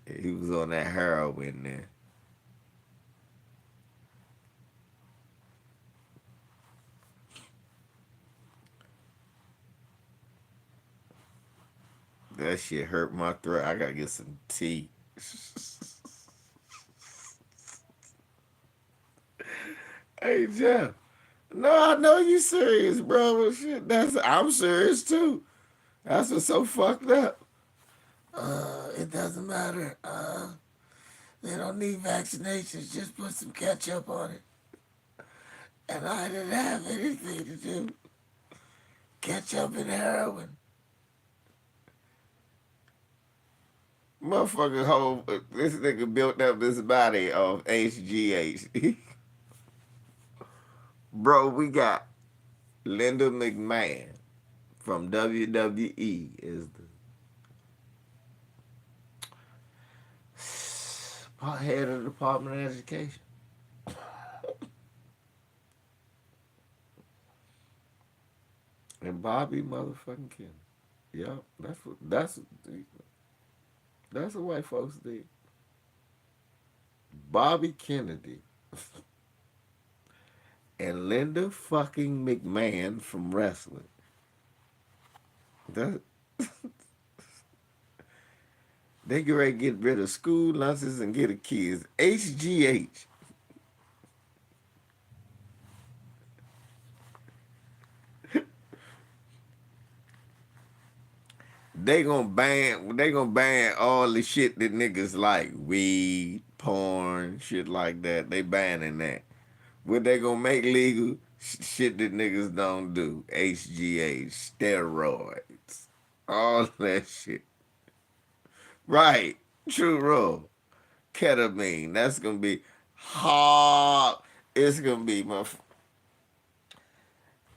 Speaker 3: He was on that heroin there. That shit hurt my throat. I gotta get some tea. Hey, Jeff. No, I know you serious, bro. But shit, I'm serious too. That's what's so fucked up. It doesn't matter. They don't need vaccinations. Just put some ketchup on it. And I didn't have anything to do. Ketchup and heroin. Motherfucker, this nigga built up this body of HGH. Bro, we got Linda McMahon from WWE is the head of the Department of Education. And Bobby motherfucking Kennedy. Yep, that's what white folks did. Bobby Kennedy and Linda fucking McMahon from wrestling. That they get ready to get rid of school lunches and get a kids. HGH. They gonna ban all the shit that niggas like. Weed, porn, shit like that. They banning that. What they gonna make legal? Shit that niggas don't do. HGH, steroids, all that shit. Right. True rule. Ketamine. That's gonna be hard. It's gonna be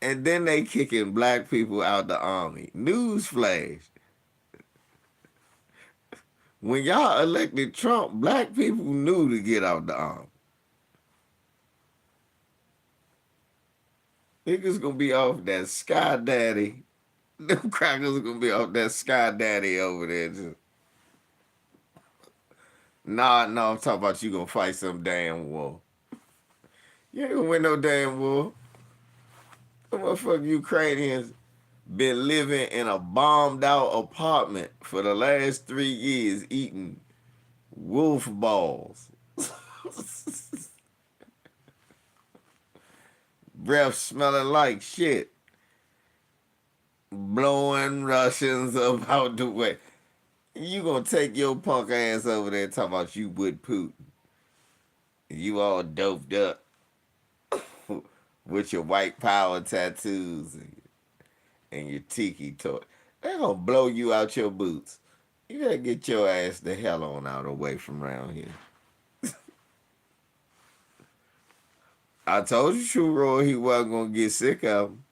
Speaker 3: and then they kicking black people out the army. Newsflash. When y'all elected Trump, black people knew to get out the army. Niggas gonna be off that Sky Daddy. Them crackers gonna be off that Sky Daddy over there. Just, nah, no, I'm talking about you gonna fight some damn war. You ain't gonna win no damn war. The motherfucking Ukrainians been living in a bombed out apartment for the last 3 years eating wolf balls. Breath smelling like shit. Blowing Russians about the way. You gonna take your punk ass over there talking about you with Putin. You all doped up with your white power tattoos and your tiki toy. They're gonna blow you out your boots. You gotta get your ass the hell on out away from around here. I told you, True Roy, he wasn't gonna get sick of him.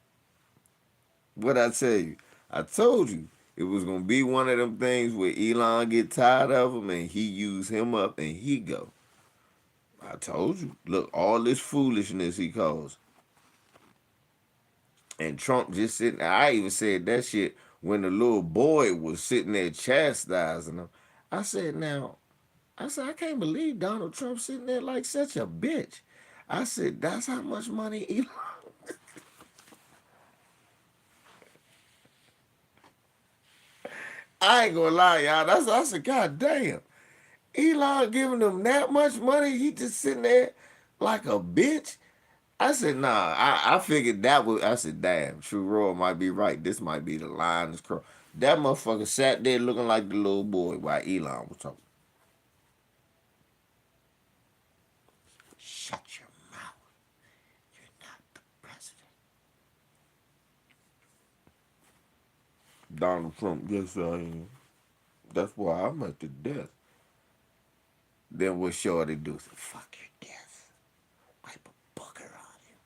Speaker 3: What'd I tell you? I told you it was gonna be one of them things where Elon get tired of him and he use him up and he go. I told you. Look, all this foolishness he caused. And Trump just sitting there. I even said that shit when the little boy was sitting there chastising him. I said, I can't believe Donald Trump sitting there like such a bitch. I said, that's how much money Elon. I ain't gonna lie, y'all. I said, God damn. Elon giving them that much money, he just sitting there like a bitch. I said, nah, I figured that was, I said, damn, True Roy might be right. This might be the line is crossed. That motherfucker sat there looking like the little boy while Elon was talking. Shut your mouth. You're not the president. Donald Trump, yes, I am. That's why I'm at the death. Then what Shorty do? Say, fuck your death. Wipe a booger on you.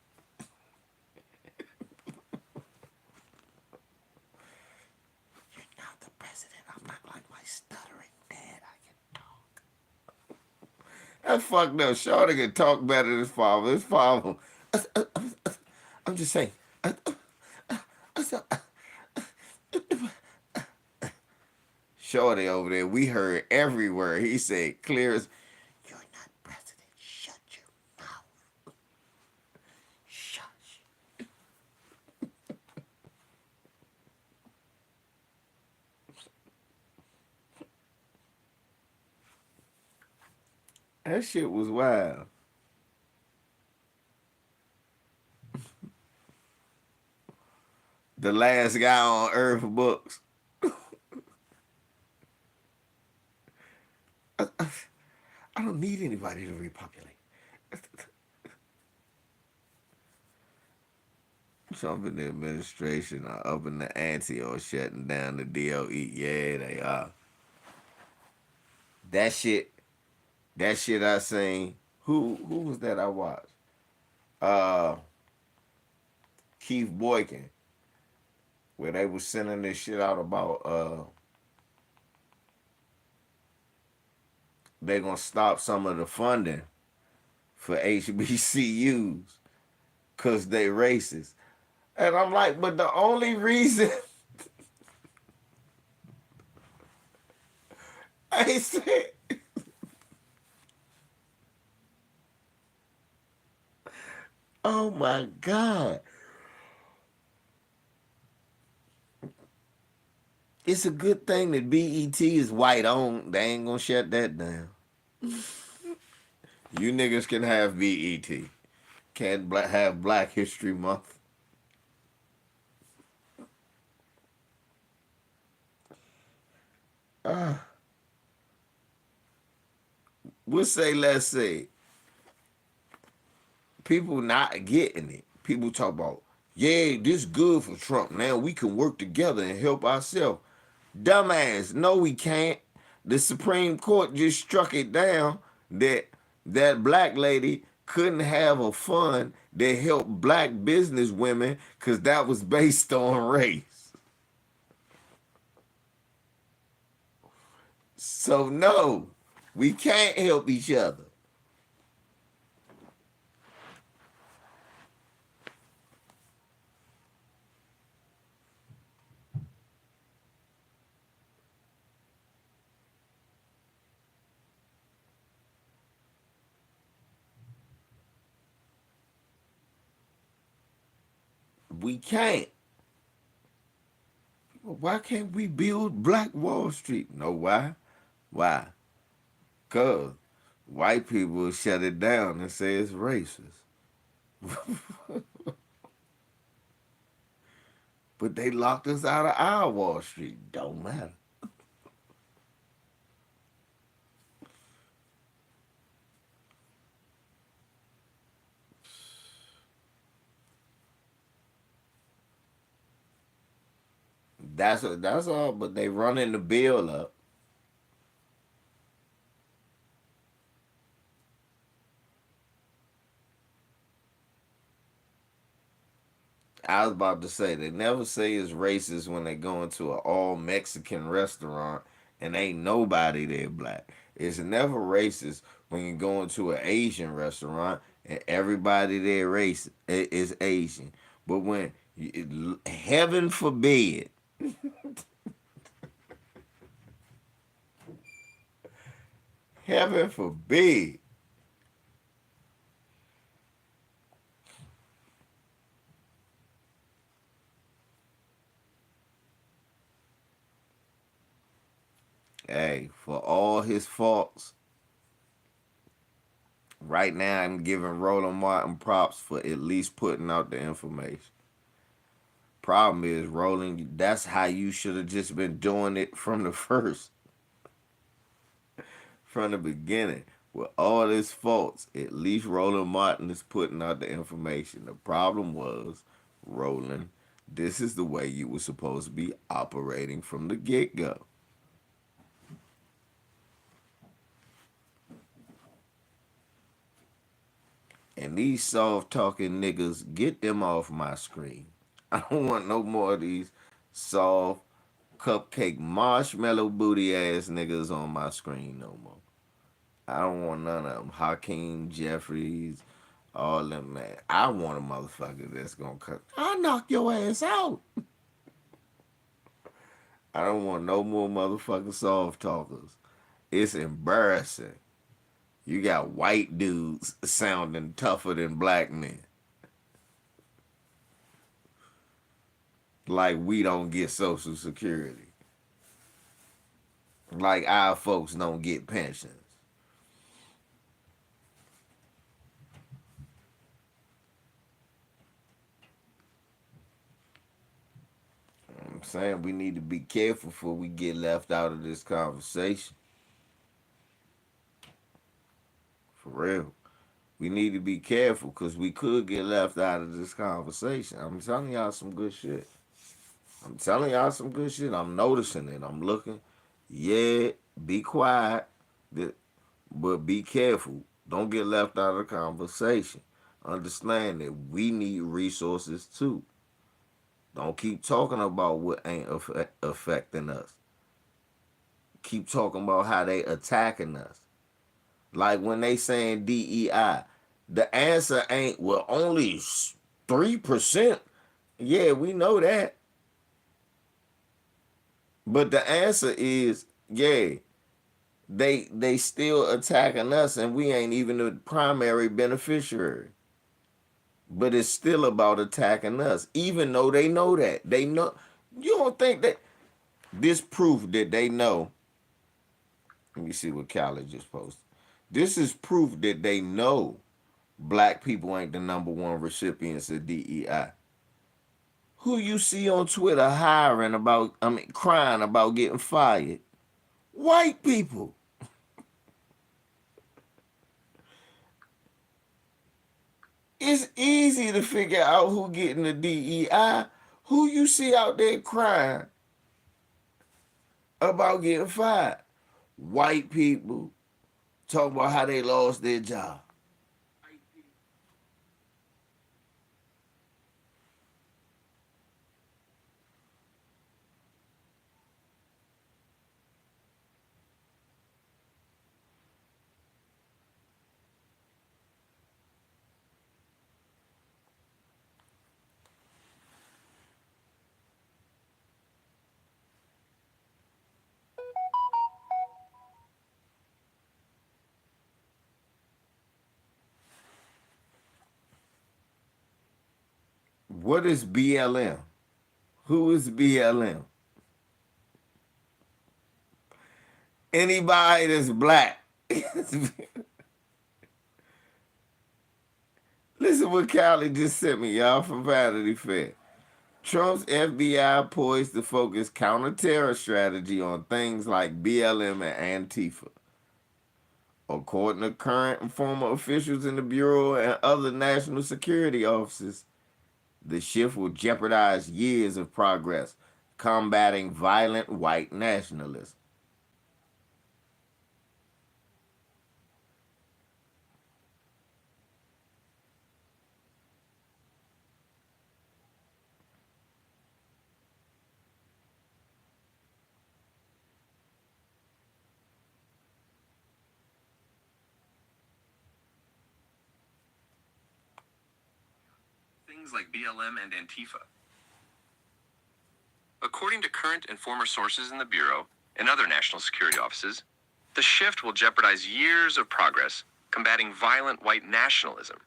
Speaker 3: You're not the president. I'm not like my stuttering dad. I can talk. That's fucked up. Shorty can talk better than his father. His father. I'm just saying. Shorty over there, we heard everywhere. He said, clear as, you're not president. Shut your mouth. Shush. That shit was wild. The last guy on Earth books. I don't need anybody to repopulate. Trump and the administration are up in the ante or shutting down the DOE. Yeah, they are. That shit I seen. Who was that I watched? Keith Boykin. Where they was sending this shit out about they gonna stop some of the funding for HBCUs because they racist. And I'm like, but the only reason I said, oh my God. It's a good thing that BET is white owned. They ain't gonna shut that down. You niggas can have BET. Can't have Black History Month. Let's say, people not getting it. People talk about, yeah, this good for Trump. Now we can work together and help ourselves. Dumbass, no we can't. The Supreme Court just struck it down that that black lady couldn't have a fund that helped black business women because that was based on race. So no, we can't help each other. We can't. Why can't we build Black Wall Street? No, why? Why? Because white people shut it down and say it's racist. But they locked us out of our Wall Street. Don't matter. That's all. But they running the bill up. I was about to say they never say it's racist when they go into an all Mexican restaurant and ain't nobody there black. It's never racist when you go into an Asian restaurant and everybody there is Asian. But when heaven forbid, heaven forbid, hey, for all his faults, right now I'm giving Roland Martin props for at least putting out the information. Problem is, Roland, that's how you should have just been doing it from the first, from the beginning. With all his faults, at least Roland Martin is putting out the information. The problem was, Roland, this is the way you were supposed to be operating from the get-go. And these soft-talking niggas, get them off my screen. I don't want no more of these soft, cupcake, marshmallow booty ass niggas on my screen no more. I don't want none of them. Hakeem Jeffries, all them, man. I want a motherfucker that's gonna cut. I'll knock your ass out. I don't want no more motherfucking soft talkers. It's embarrassing. You got white dudes sounding tougher than black men. Like we don't get Social Security. Like our folks don't get pensions. I'm saying we need to be careful before we get left out of this conversation. For real. We need to be careful because we could get left out of this conversation. I'm telling y'all some good shit. I'm telling y'all some good shit. I'm noticing it. I'm looking. Yeah, be quiet, but be careful. Don't get left out of the conversation. Understand that we need resources too. Don't keep talking about what ain't affecting us. Keep talking about how they attacking us. Like when they saying DEI, the answer ain't, well, only 3% Yeah, we know that. But the answer is, yeah, they still attacking us, and we ain't even the primary beneficiary. But it's still about attacking us, even though they know that. They know. You don't think that this proof that they know? Let me see what Callie just posted. This is proof that they know black people ain't the number one recipients of DEI. Who you see on Twitter crying about getting fired? White people. It's easy to figure out who getting the DEI. Who you see out there crying about getting fired? White people talking about how they lost their job. What is BLM? Who is BLM? Anybody that's black. Listen what Callie just sent me, y'all, from Vanity Fair. Trump's FBI poised to focus counterterror strategy on things like BLM and Antifa. According to current and former officials in the Bureau and other national security offices, the shift will jeopardize years of progress combating violent white nationalism.
Speaker 13: Things like BLM and Antifa. According to current and former sources in the Bureau and other national security offices, the shift will jeopardize years of progress combating violent white nationalism.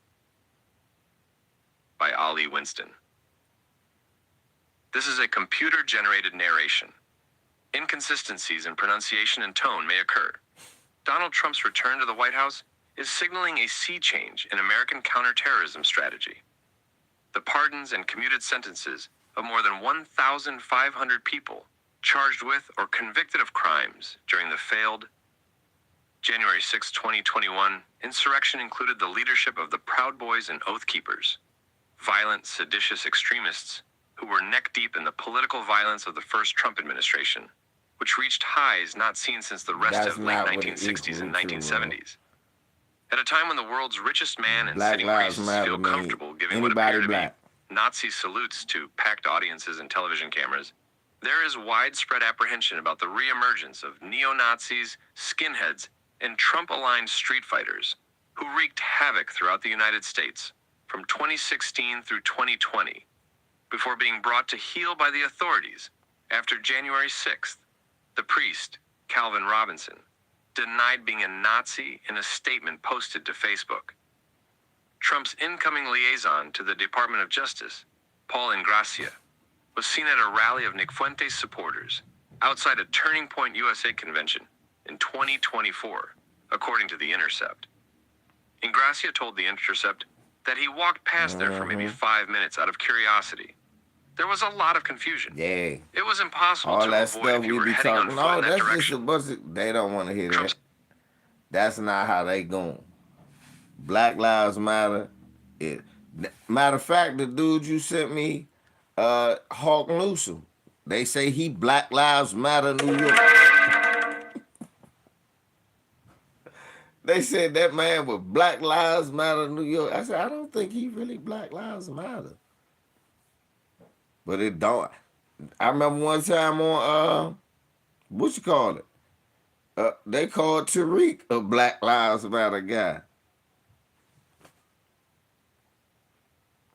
Speaker 13: By Ali Winston. This is a computer-generated narration. Inconsistencies in pronunciation and tone may occur. Donald Trump's return to the White House is signaling a sea change in American counterterrorism strategy. The pardons and commuted sentences of more than 1,500 people charged with or convicted of crimes during the failed January 6, 2021 insurrection included the leadership of the Proud Boys and Oath Keepers, violent, seditious extremists who were neck-deep in the political violence of the first Trump administration, which reached highs not seen since the rest of late 1960s and 1970s. At a time when the world's richest man and sitting priests feel comfortable giving what appear to be Nazi salutes to packed audiences and television cameras, there is widespread apprehension about the reemergence of neo-Nazis, skinheads, and Trump-aligned street fighters who wreaked havoc throughout the United States from 2016 through 2020, before being brought to heel by the authorities after January 6th. The priest, Calvin Robinson, denied being a Nazi in a statement posted to Facebook. Trump's incoming liaison to the Department of Justice, Paul Ingracia, was seen at a rally of Nick Fuentes supporters outside a Turning Point USA convention in 2024, according to The Intercept. Ingracia told The Intercept that he walked past there for maybe 5 minutes out of curiosity. There was a lot of confusion.
Speaker 3: Yeah.
Speaker 13: It was impossible
Speaker 3: all
Speaker 13: to
Speaker 3: that
Speaker 13: avoid
Speaker 3: stuff
Speaker 13: if you
Speaker 3: we
Speaker 13: were
Speaker 3: be
Speaker 13: heading on
Speaker 3: talking.
Speaker 13: foot
Speaker 3: No,
Speaker 13: in that
Speaker 3: that's
Speaker 13: direction.
Speaker 3: just a bunch of, they don't want to hear that. That's not how they going. Black Lives Matter. Matter of fact, the dude you sent me, Hawk Newsom, they say he Black Lives Matter New York. They said that man was Black Lives Matter New York. I said, I don't think he really Black Lives Matter. But it don't. I remember one time on, what you call it? They called Tariq a Black Lives Matter guy.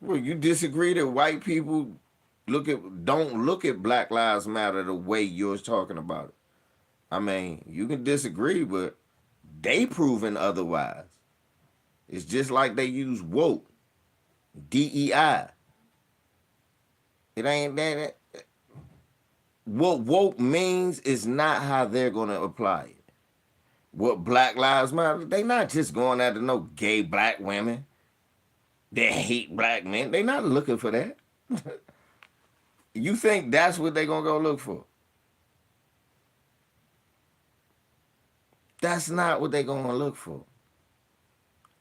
Speaker 3: Well, you disagree that white people don't look at Black Lives Matter the way you're talking about it. I mean, you can disagree, but they proving otherwise. It's just like they use woke, DEI. It ain't that. What woke means is not how they're gonna apply it. What Black Lives Matter, they not just going after no gay black women that hate black men. They not looking for that. You think that's what they gonna go look for? That's not what they gonna look for.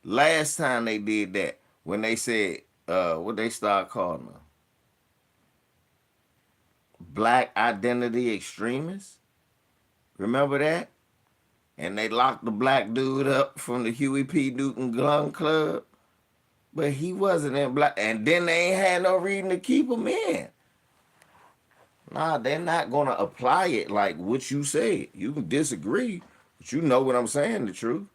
Speaker 3: Last time they did that, when they said, what they start calling them? Black identity extremists. Remember that? And they locked the black dude up from the Huey P. Newton Gun Club. But he wasn't in black. And then they ain't had no reason to keep him in. Nah, they're not going to apply it like what you said. You can disagree, but you know what I'm saying, the truth.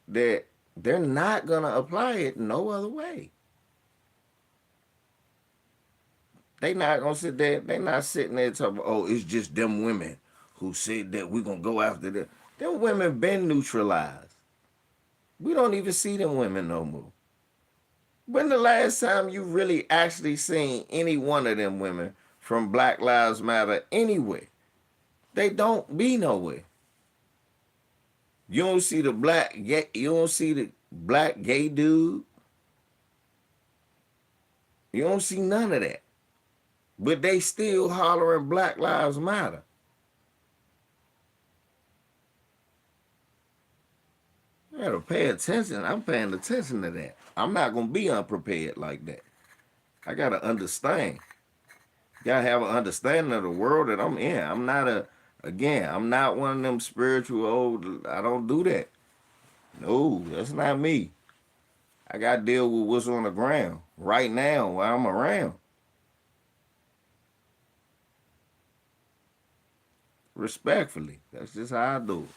Speaker 3: That they're not going to apply it no other way. They not going to sit there. They not sitting there talking, oh, it's just them women who said that we're going to go after them. Them women been neutralized. We don't even see them women no more. When the last time you really actually seen any one of them women from Black Lives Matter anywhere? They don't be nowhere. You don't see the black gay dude. You don't see none of that. But they still hollering Black Lives Matter. You gotta pay attention. I'm paying attention to that. I'm not gonna be unprepared like that. I gotta understand. Gotta have an understanding of the world that I'm in. I'm not one of them spiritual old. I don't do that. No, that's not me. I gotta deal with what's on the ground right now while I'm around. Respectfully, that's just how I do it.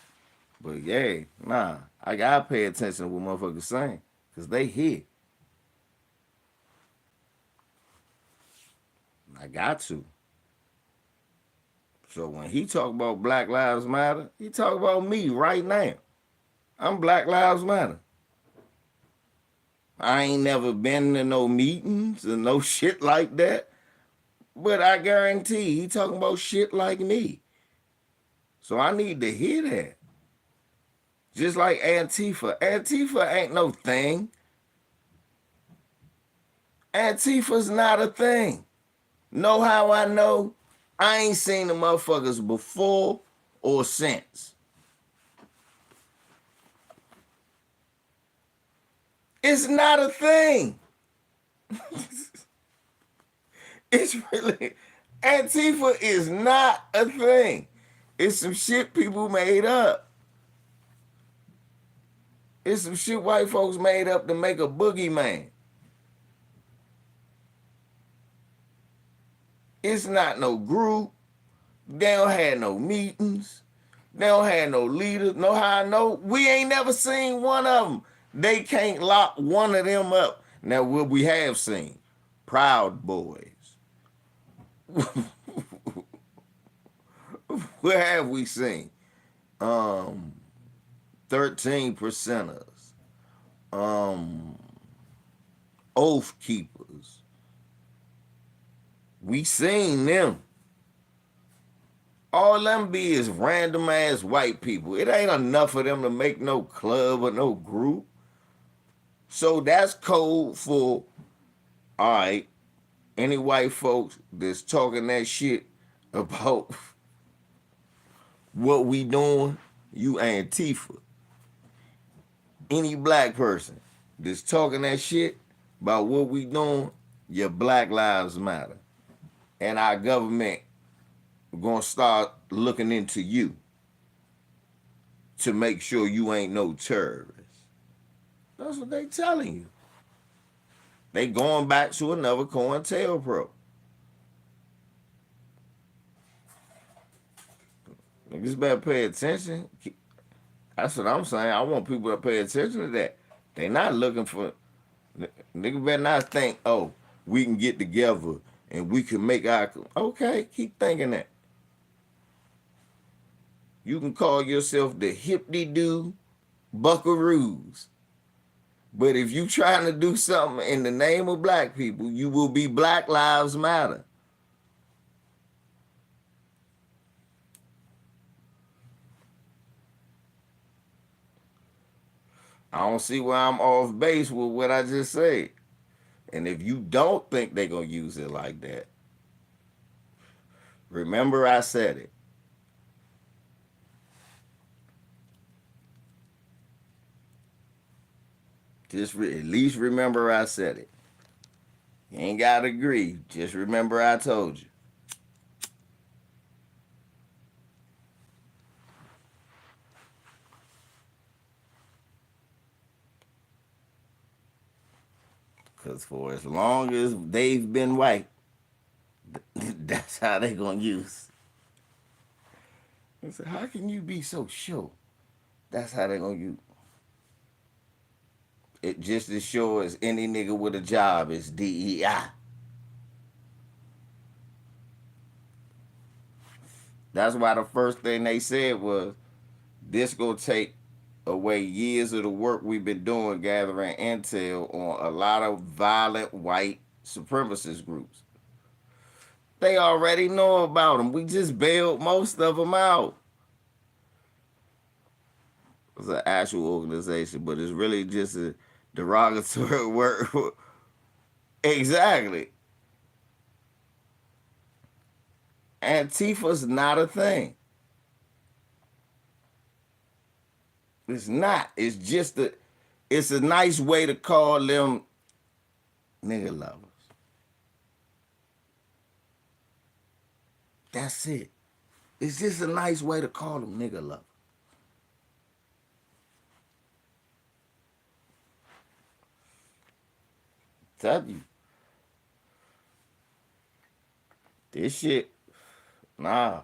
Speaker 3: But yeah, nah, I gotta pay attention to what motherfuckers saying, cause they here. I got to. So when he talk about Black Lives Matter, he talk about me right now. I'm Black Lives Matter. I ain't never been to no meetings and no shit like that. But I guarantee he talking about shit like me. So I need to hear that. Just like Antifa. Antifa ain't no thing. Antifa's not a thing. Know how I know? I ain't seen the motherfuckers before or since. It's not a thing. It's really, Antifa is not a thing. It's some shit people made up. It's some shit white folks made up to make a boogeyman. It's not no group. They don't have no meetings. They don't have no leaders. Know how I know? We ain't never seen one of them. They can't lock one of them up. Now, what we have seen? Proud Boys. What have we seen? 13 percenters. Oath Keepers. We seen them. All them be is random ass white people. It ain't enough of them to make no club or no group. So that's code for, all right, any white folks that's talking that shit about what we doing, you Antifa. Any black person that's talking that shit about what we doing, your Black Lives Matter. And our government gonna start looking into you to make sure you ain't no terrorist. That's what they telling you. They going back to another COINTELPRO. Niggas better pay attention. That's what I'm saying. I want people to pay attention to that. They not looking for, niggas better not think, oh, we can get together and we can make our, okay, keep thinking that. You can call yourself the hip-de-doo buckaroos. But if you trying to do something in the name of black people, you will be Black Lives Matter. I don't see why I'm off base with what I just said. And if you don't think they're going to use it like that, remember I said it. Just at least remember I said it. You ain't got to agree. Just remember I told you. Because for as long as they've been white, that's how they going to use. I said, how can you be so sure? That's how they going to use. It just as sure as any nigga with a job is DEI. That's why the first thing they said was, this gonna take away years of the work we've been doing gathering intel on a lot of violent white supremacist groups. They already know about them. We just bailed most of them out. It's an actual organization, but it's really just a derogatory word. Exactly. Antifa's not a thing. It's not. It's just it's a nice way to call them nigga lovers. That's it. It's just a nice way to call them nigga lovers. Tell you. This shit, nah.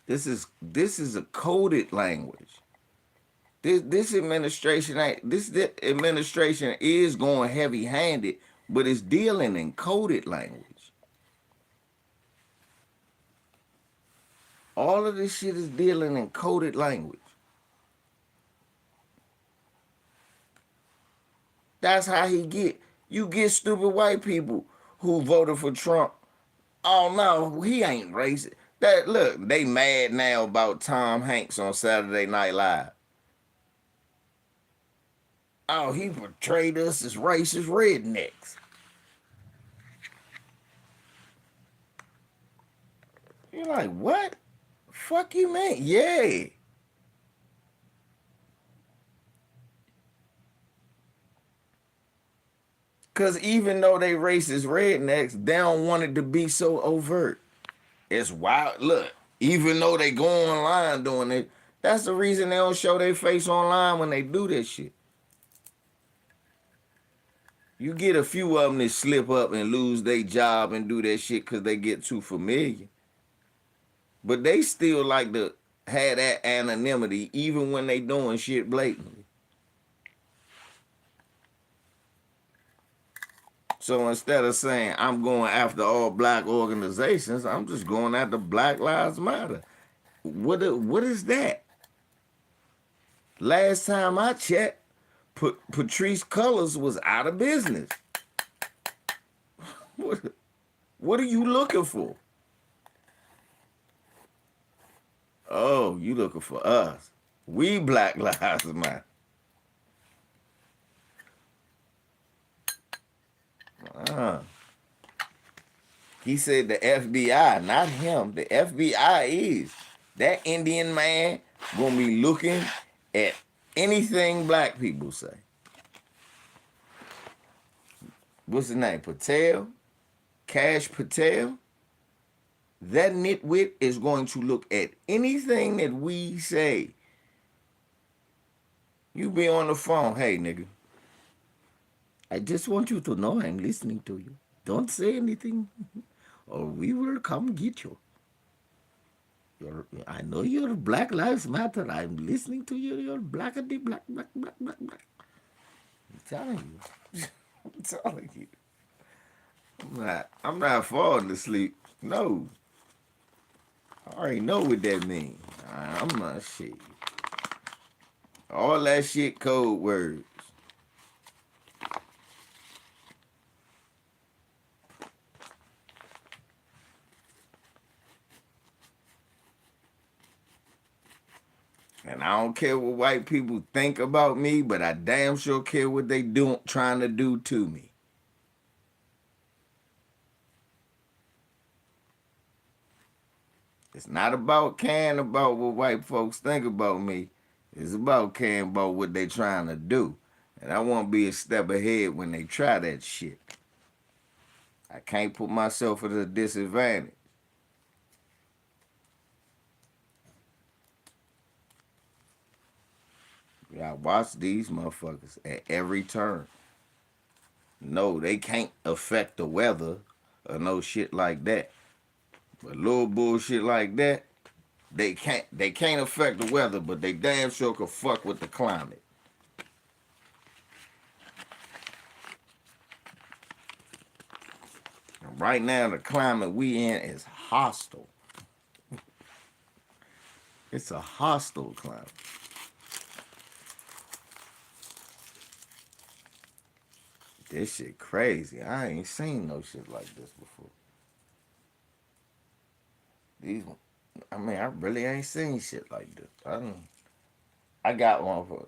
Speaker 3: This is a coded language. This administration administration is going heavy-handed, but it's dealing in coded language. All of this shit is dealing in coded language. That's how you get stupid white people who voted for Trump. Oh no, he ain't racist. Look, they mad now about Tom Hanks on Saturday Night Live. Oh, he portrayed us as racist rednecks. You're like, what? Fuck you, man. Yeah. Because even though they racist rednecks, they don't want it to be so overt. It's wild. Look, even though they go online doing it, that's the reason they don't show their face online when they do this shit. You get a few of them that slip up and lose their job and do that shit because they get too familiar. But they still like to have that anonymity even when they doing shit blatantly. So instead of saying, I'm going after all black organizations, I'm just going after Black Lives Matter. What is that? Last time I checked, Patrice Cullors was out of business. What are you looking for? Oh, you looking for us. We Black Lives Matter. He said the FBI, not him. The FBI is. That Indian man gonna be looking at anything black people say. What's his name? Patel? Cash Patel? That nitwit is going to look at anything that we say. You be on the phone, hey nigga, I just want you to know I'm listening to you. Don't say anything or we will come get you. I know you're Black Lives Matter. I'm listening to you. You're blackity black. telling you. I'm telling you. I'm not falling asleep. No. I already know what that means. I'm not shit. All that shit code words. And I don't care what white people think about me, but I damn sure care what they trying to do to me. It's not about caring about what white folks think about me. It's about caring about what they trying to do. And I want to be a step ahead when they try that shit. I can't put myself at a disadvantage. I watch these motherfuckers at every turn. No, they can't affect the weather or no shit like that. But little bullshit like that, they can't affect the weather, but they damn sure can fuck with the climate. And right now, the climate we in is hostile. It's a hostile climate. This shit crazy. I ain't seen no shit like this before. I really ain't seen shit like this. I got one for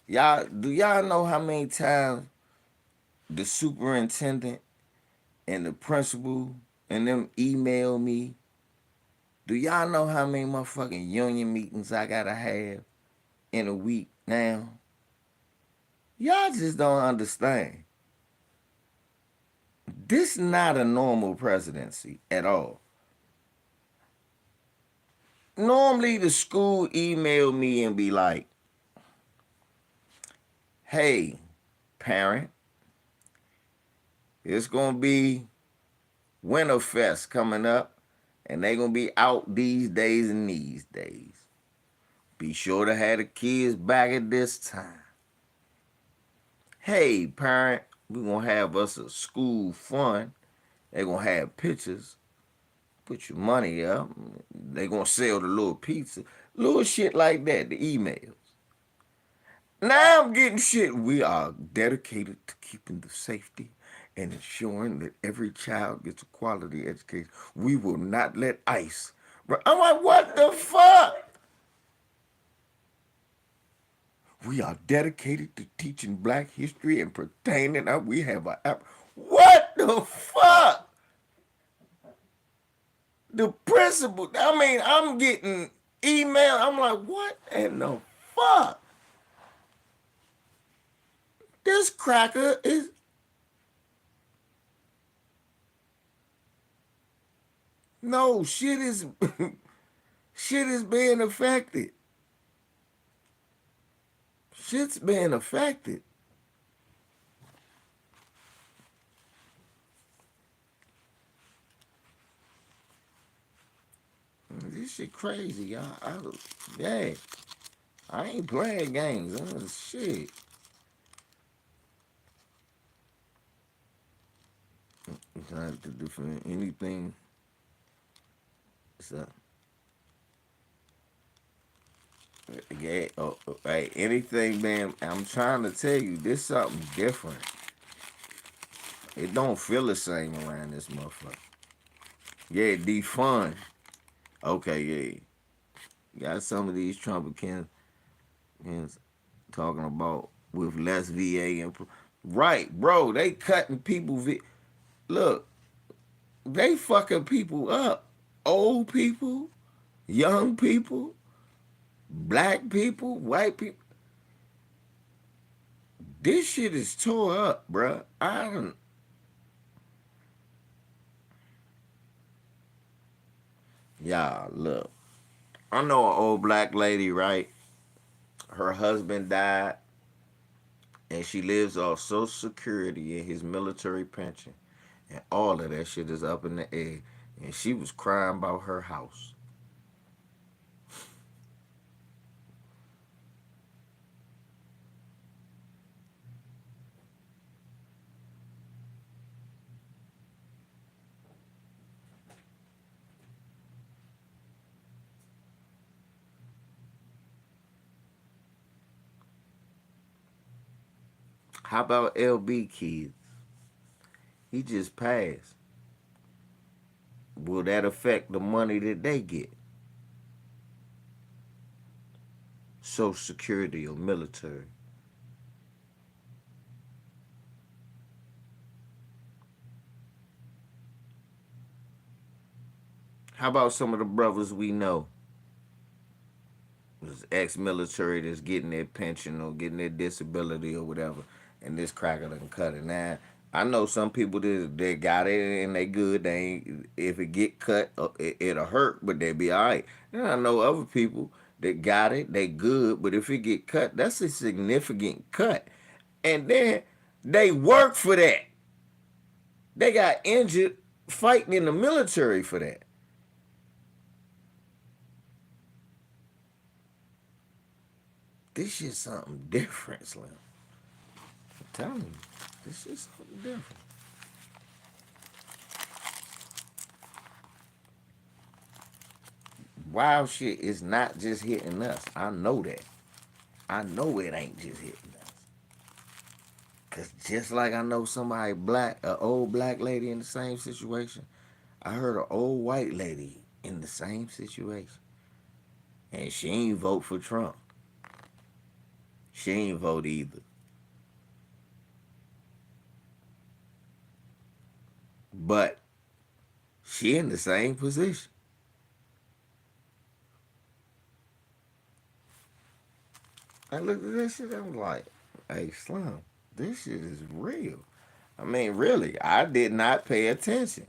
Speaker 3: y'all. Do y'all know how many times the superintendent and the principal and them email me? Do y'all know how many motherfucking union meetings I gotta have in a week now? Y'all just don't understand. This not a normal presidency at all. Normally the school email me and be like, hey, parent, it's gonna be Winterfest coming up, and they gonna be out these days and these days. Be sure to have the kids back at this time. Hey, parent, we gonna have us a school fun. They gonna have pictures. Put your money up. They gonna sell the little pizza. Little shit like that, the emails. Now I'm getting shit. We are dedicated to keeping the safety and ensuring that every child gets a quality education. We will not let ICE. I'm like, what the fuck? We are dedicated to teaching Black history and pertaining. We have an app. What the fuck? The principal. I'm getting email. I'm like, what in the fuck? This cracker is. No, shit is being affected. Shit's being affected. This shit crazy, y'all. I ain't playing games. Shit. I'm trying to defend anything. So, yeah, hey, anything, man. I'm trying to tell you, this something different. It don't feel the same around this motherfucker. Yeah, defund. Okay, yeah. Got some of these Trumpicans talking about with less VA. Right, bro. They cutting people. Look, they fucking people up. Old people, young people, black people, white people. This shit is tore up, bruh. Y'all, look. I know an old black lady, right? Her husband died, and she lives off Social Security and his military pension. And all of that shit is up in the air. And she was crying about her house. How about LB kids? He just passed. Will that affect the money that they get? Social Security or military? How about some of the brothers we know? This ex-military that's getting their pension or getting their disability or whatever, and this cracker done cut it. Now, I know some people that they got it and they good. They ain't, if it get cut, it'll hurt, but they be all right. And I know other people that got it, they good, but if it get cut, that's a significant cut. And then they work for that. They got injured fighting in the military for that. This shit's something different, Slim. I'm telling you, this is something different. Wild shit is not just hitting us. I know that. I know it ain't just hitting us. Cause just like I know somebody black, an old black lady in the same situation, I heard an old white lady in the same situation. And she ain't vote for Trump. She ain't vote either. But she in the same position. I looked at this shit, I'm like, hey, Slim, this shit is real. I mean, really, I did not pay attention.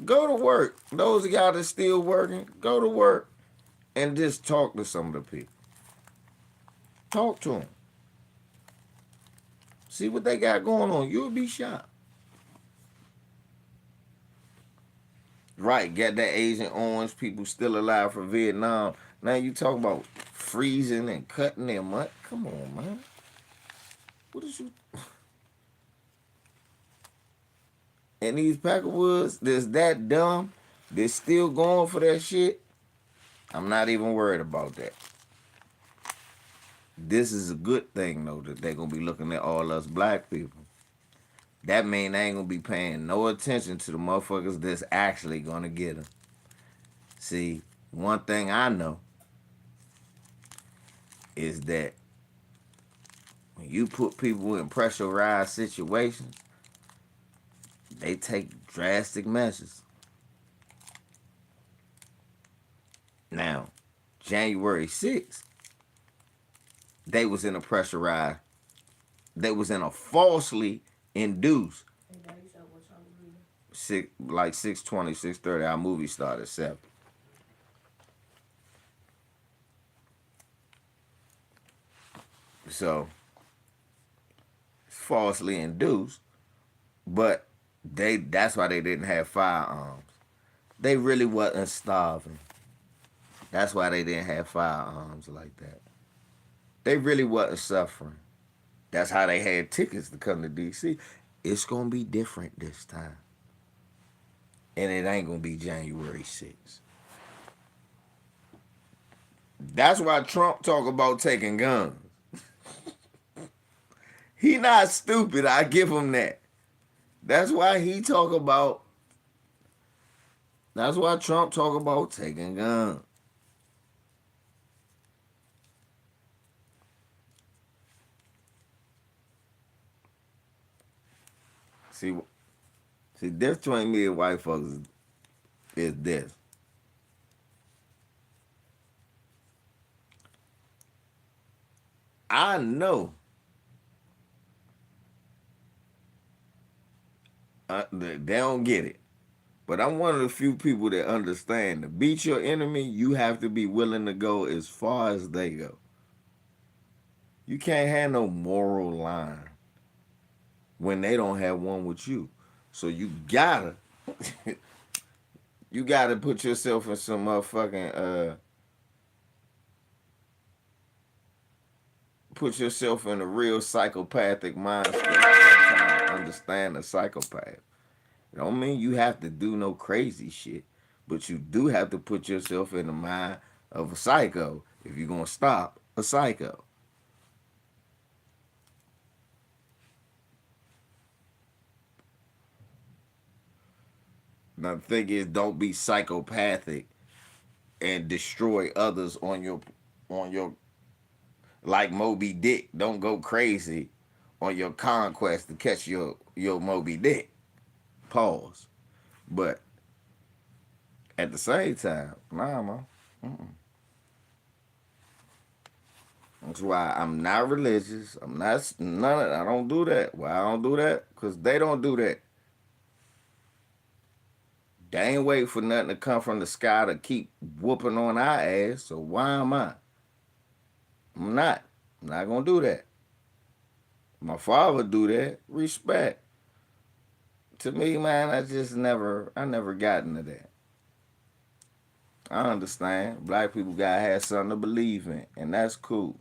Speaker 3: Go to work. Those of y'all that's still working, go to work and just talk to some of the people. Talk to them. See what they got going on. You'll be shocked. Right, got that Agent Orange, people still alive from Vietnam. Now you talk about freezing and cutting their money. Come on, man. What is you? And these Packerwoods that's that dumb, they're still going for that shit. I'm not even worried about that. This is a good thing, though, that they're going to be looking at all us black people. That mean they ain't going to be paying no attention to the motherfuckers that's actually going to get them. See, one thing I know is that when you put people in pressurized situations, they take drastic measures. Now, January 6th, they was in a pressurized, they was in a falsely induced, like 6:20, 6:30, our movie started at 7. So, it's falsely induced, but that's why they didn't have firearms. They really wasn't starving. That's why they didn't have firearms like that. They really wasn't suffering. That's how they had tickets to come to D.C. It's going to be different this time. And it ain't going to be January 6th. That's why Trump talk about taking guns. He not stupid. I give him that. That's why Trump talk about taking guns. See, difference between me and white folks is this. I know they don't get it, but I'm one of the few people that understand. To beat your enemy, you have to be willing to go as far as they go. You can't have no moral line when they don't have one with you. So you gotta put yourself in some motherfucking put yourself in a real psychopathic mindset. Trying to understand a psychopath. It don't mean you have to do no crazy shit, but you do have to put yourself in the mind of a psycho if you're gonna stop a psycho. Now the thing is, don't be psychopathic and destroy others on your like Moby Dick. Don't go crazy on your conquest to catch your Moby Dick. Pause. But at the same time, nah, man. Mm-mm. That's why I'm not religious. I'm not none of. I don't do that. Why I don't do that? Because they don't do that. They ain't wait for nothing to come from the sky to keep whooping on our ass. So why am I? I'm not. I'm not gonna do that. My father do that. Respect. To me, man, I never got into that. I understand. Black people gotta have something to believe in, and that's cool.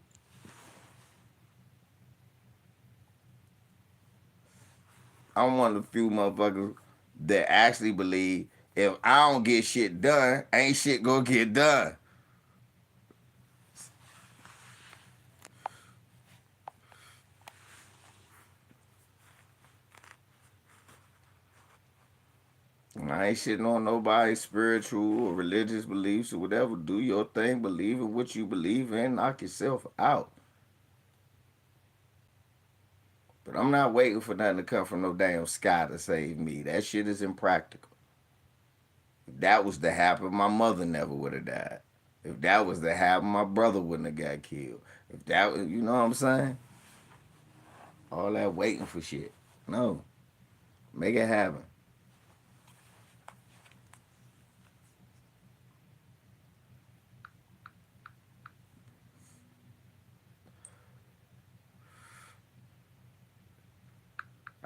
Speaker 3: I'm one of the few motherfuckers that actually believe if I don't get shit done, ain't shit gonna get done. I ain't shitting on nobody's spiritual or religious beliefs or whatever. Do your thing, believe in what you believe in, knock yourself out. But I'm not waiting for nothing to come from no damn sky to save me. That shit is impractical. If that was to happen, my mother never would have died. If that was to happen, my brother wouldn't have got killed. If that was, you know what I'm saying? All that waiting for shit. No. Make it happen.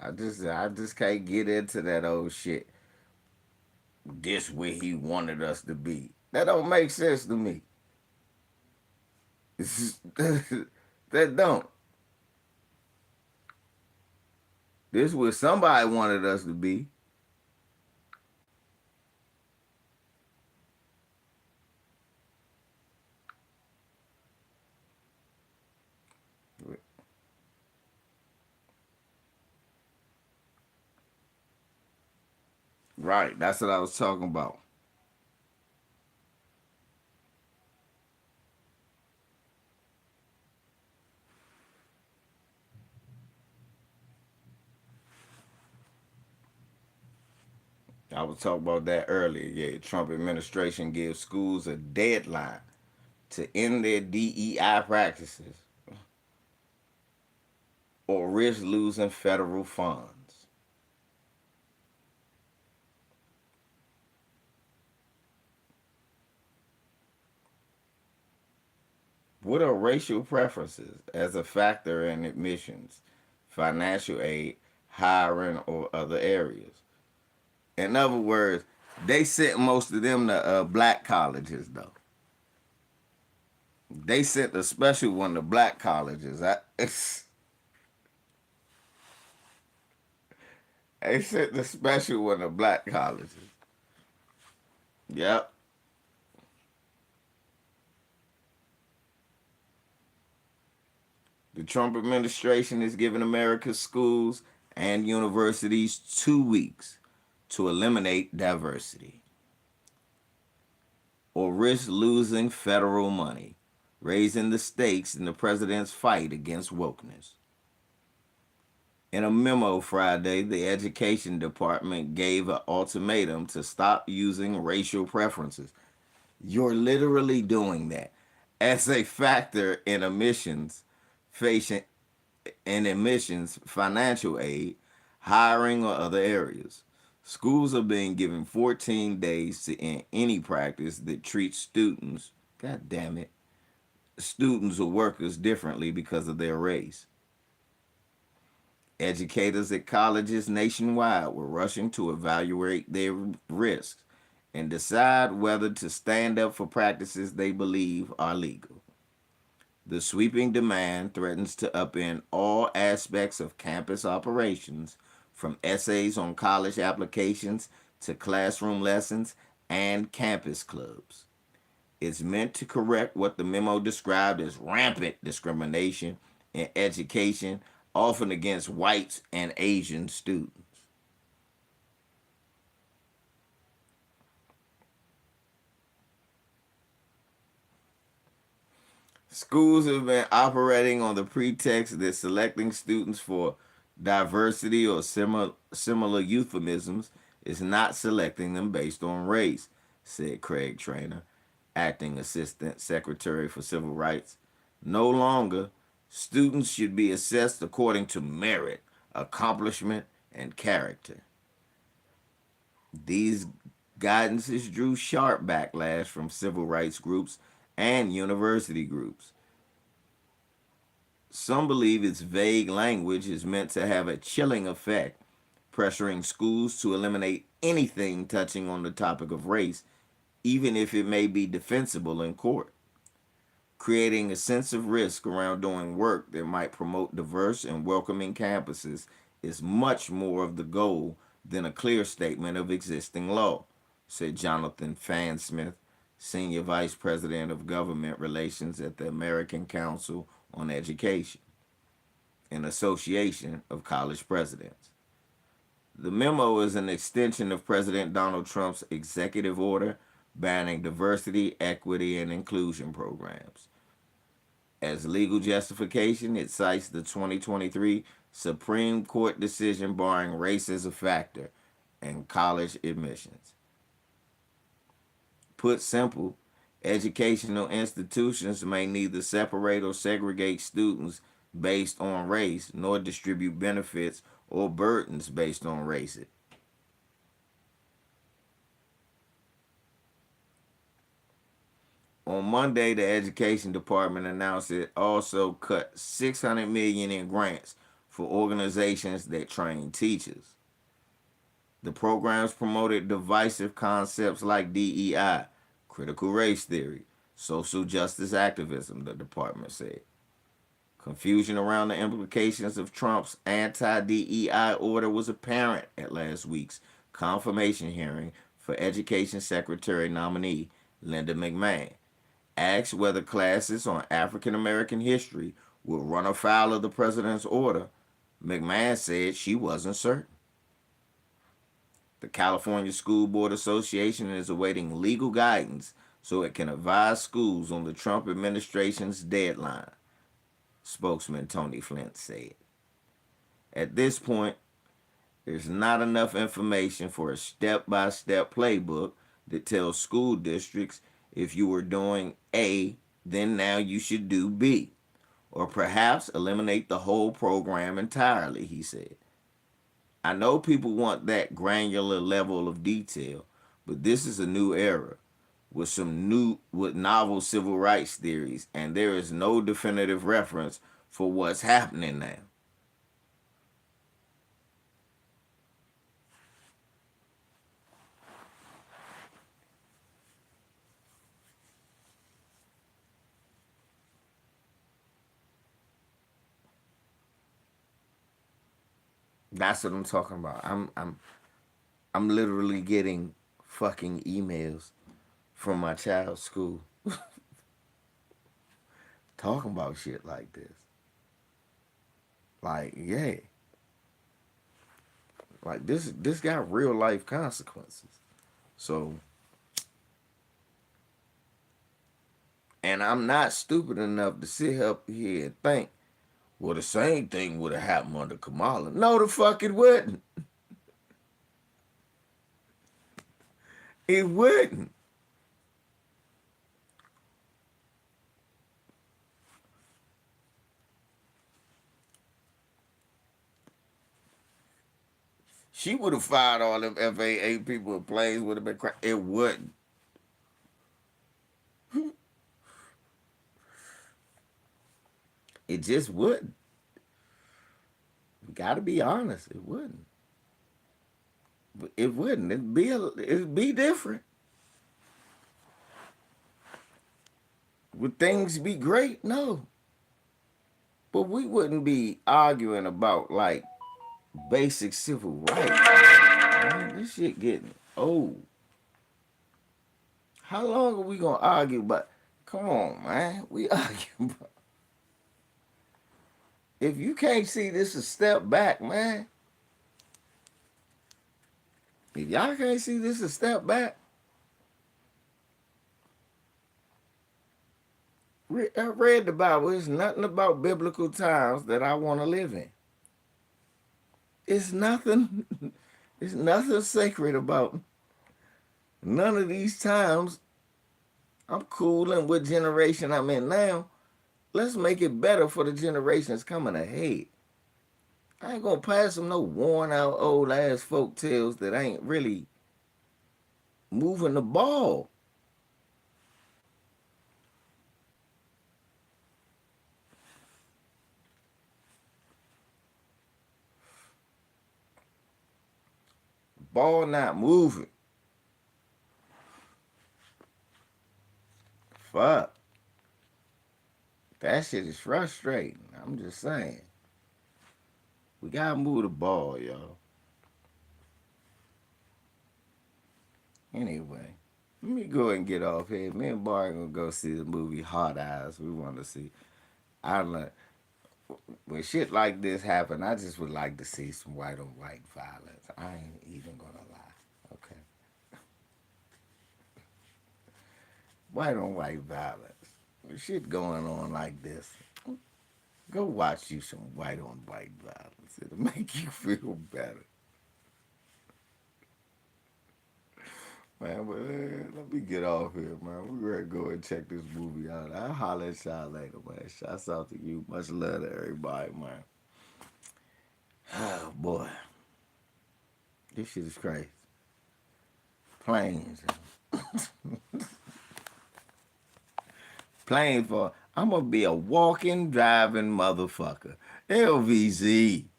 Speaker 3: I just can't get into that old shit. This where he wanted us to be. That don't make sense to me. That don't. This where somebody wanted us to be. Right, that's what I was talking about. I was talking about that earlier. Yeah, Trump administration gives schools a deadline to end their DEI practices or risk losing federal funds. What are racial preferences as a factor in admissions, financial aid, hiring, or other areas? In other words, they sent most of them to black colleges, though. They sent the special one to black colleges. They sent the special one to black colleges. Yep. The Trump administration is giving America's schools and universities 2 weeks to eliminate diversity or risk losing federal money, raising the stakes in the president's fight against wokeness. In a memo Friday, the Education Department gave an ultimatum to stop using racial preferences. You're literally doing that as a factor in admissions, financial aid, hiring, or other areas. Schools are being given 14 days to end any practice that treats students, god damn it, students or workers differently because of their race. Educators at colleges nationwide were rushing to evaluate their risks and decide whether to stand up for practices they believe are legal. The sweeping demand threatens to upend all aspects of campus operations, from essays on college applications to classroom lessons and campus clubs. It's meant to correct what the memo described as rampant discrimination in education, often against whites and Asian students. Schools have been operating on the pretext that selecting students for diversity or similar euphemisms is not selecting them based on race, said Craig Trainer, acting assistant secretary for civil rights. No longer, students should be assessed according to merit, accomplishment, and character. These guidances drew sharp backlash from civil rights groups and university groups. Some believe its vague language is meant to have a chilling effect, pressuring schools to eliminate anything touching on the topic of race, even if it may be defensible in court. Creating a sense of risk around doing work that might promote diverse and welcoming campuses is much more of the goal than a clear statement of existing law, said Jonathan Fansmith, Senior Vice President of Government Relations at the American Council on Education, an association of college presidents. The memo is an extension of President Donald Trump's executive order banning diversity, equity, and inclusion programs. As legal justification, it cites the 2023 Supreme Court decision barring race as a factor in college admissions. Put simple, educational institutions may neither separate or segregate students based on race, nor distribute benefits or burdens based on race. On Monday, the Education Department announced it also cut $600 million in grants for organizations that train teachers. The programs promoted divisive concepts like DEI, critical race theory, social justice activism, the department said. Confusion around the implications of Trump's anti-DEI order was apparent at last week's confirmation hearing for Education Secretary nominee Linda McMahon. Asked whether classes on African American history would run afoul of the president's order, McMahon said she wasn't certain. The California School Board Association is awaiting legal guidance so it can advise schools on the Trump administration's deadline, spokesman Tony Flint said. At this point, there's not enough information for a step-by-step playbook that tells school districts if you were doing A, then now you should do B, or perhaps eliminate the whole program entirely, he said. I know people want that granular level of detail, but this is a new era with novel civil rights theories, and there is no definitive reference for what's happening now. That's what I'm talking about. I'm literally getting fucking emails from my child's school talking about shit like this. Like, yeah. Like this got real life consequences. So, and I'm not stupid enough to sit up here and think, well, the same thing would have happened under Kamala. No, the fuck it wouldn't. It wouldn't. She would have fired all them FAA people and planes would have been crashed. It wouldn't. It just wouldn't. We gotta be honest. It wouldn't. It wouldn't. It'd be different. Would things be great? No. But we wouldn't be arguing about like basic civil rights. Man, this shit getting old. How long are we gonna argue about? Come on, man. We argue about. If you can't see this a step back, man. If y'all can't see this a step back, I read the Bible. It's nothing about biblical times that I want to live in. It's nothing. It's nothing sacred about none of these times. I'm cool in what generation I'm in now. Let's make it better for the generations coming ahead. I ain't gonna pass them no worn out old ass folk tales that ain't really moving the ball. Ball not moving. Fuck. That shit is frustrating. I'm just saying. We gotta move the ball, y'all. Anyway, let me go and get off here. Me and Bar gonna go see the movie Hot Eyes. We want to see. I like when shit like this happen. I just would like to see some white on white violence. I ain't even gonna lie. Okay, white on white violence. With shit going on like this. Go watch you some white on white violence. It'll make you feel better. Man, but let me get off here, man. We're going to go and check this movie out. I'll holler at y'all later, man. Shouts out to you. Much love to everybody, man. Oh, boy. This shit is crazy. Planes. Planes for... I'm going to be a walking, driving motherfucker. LVZ.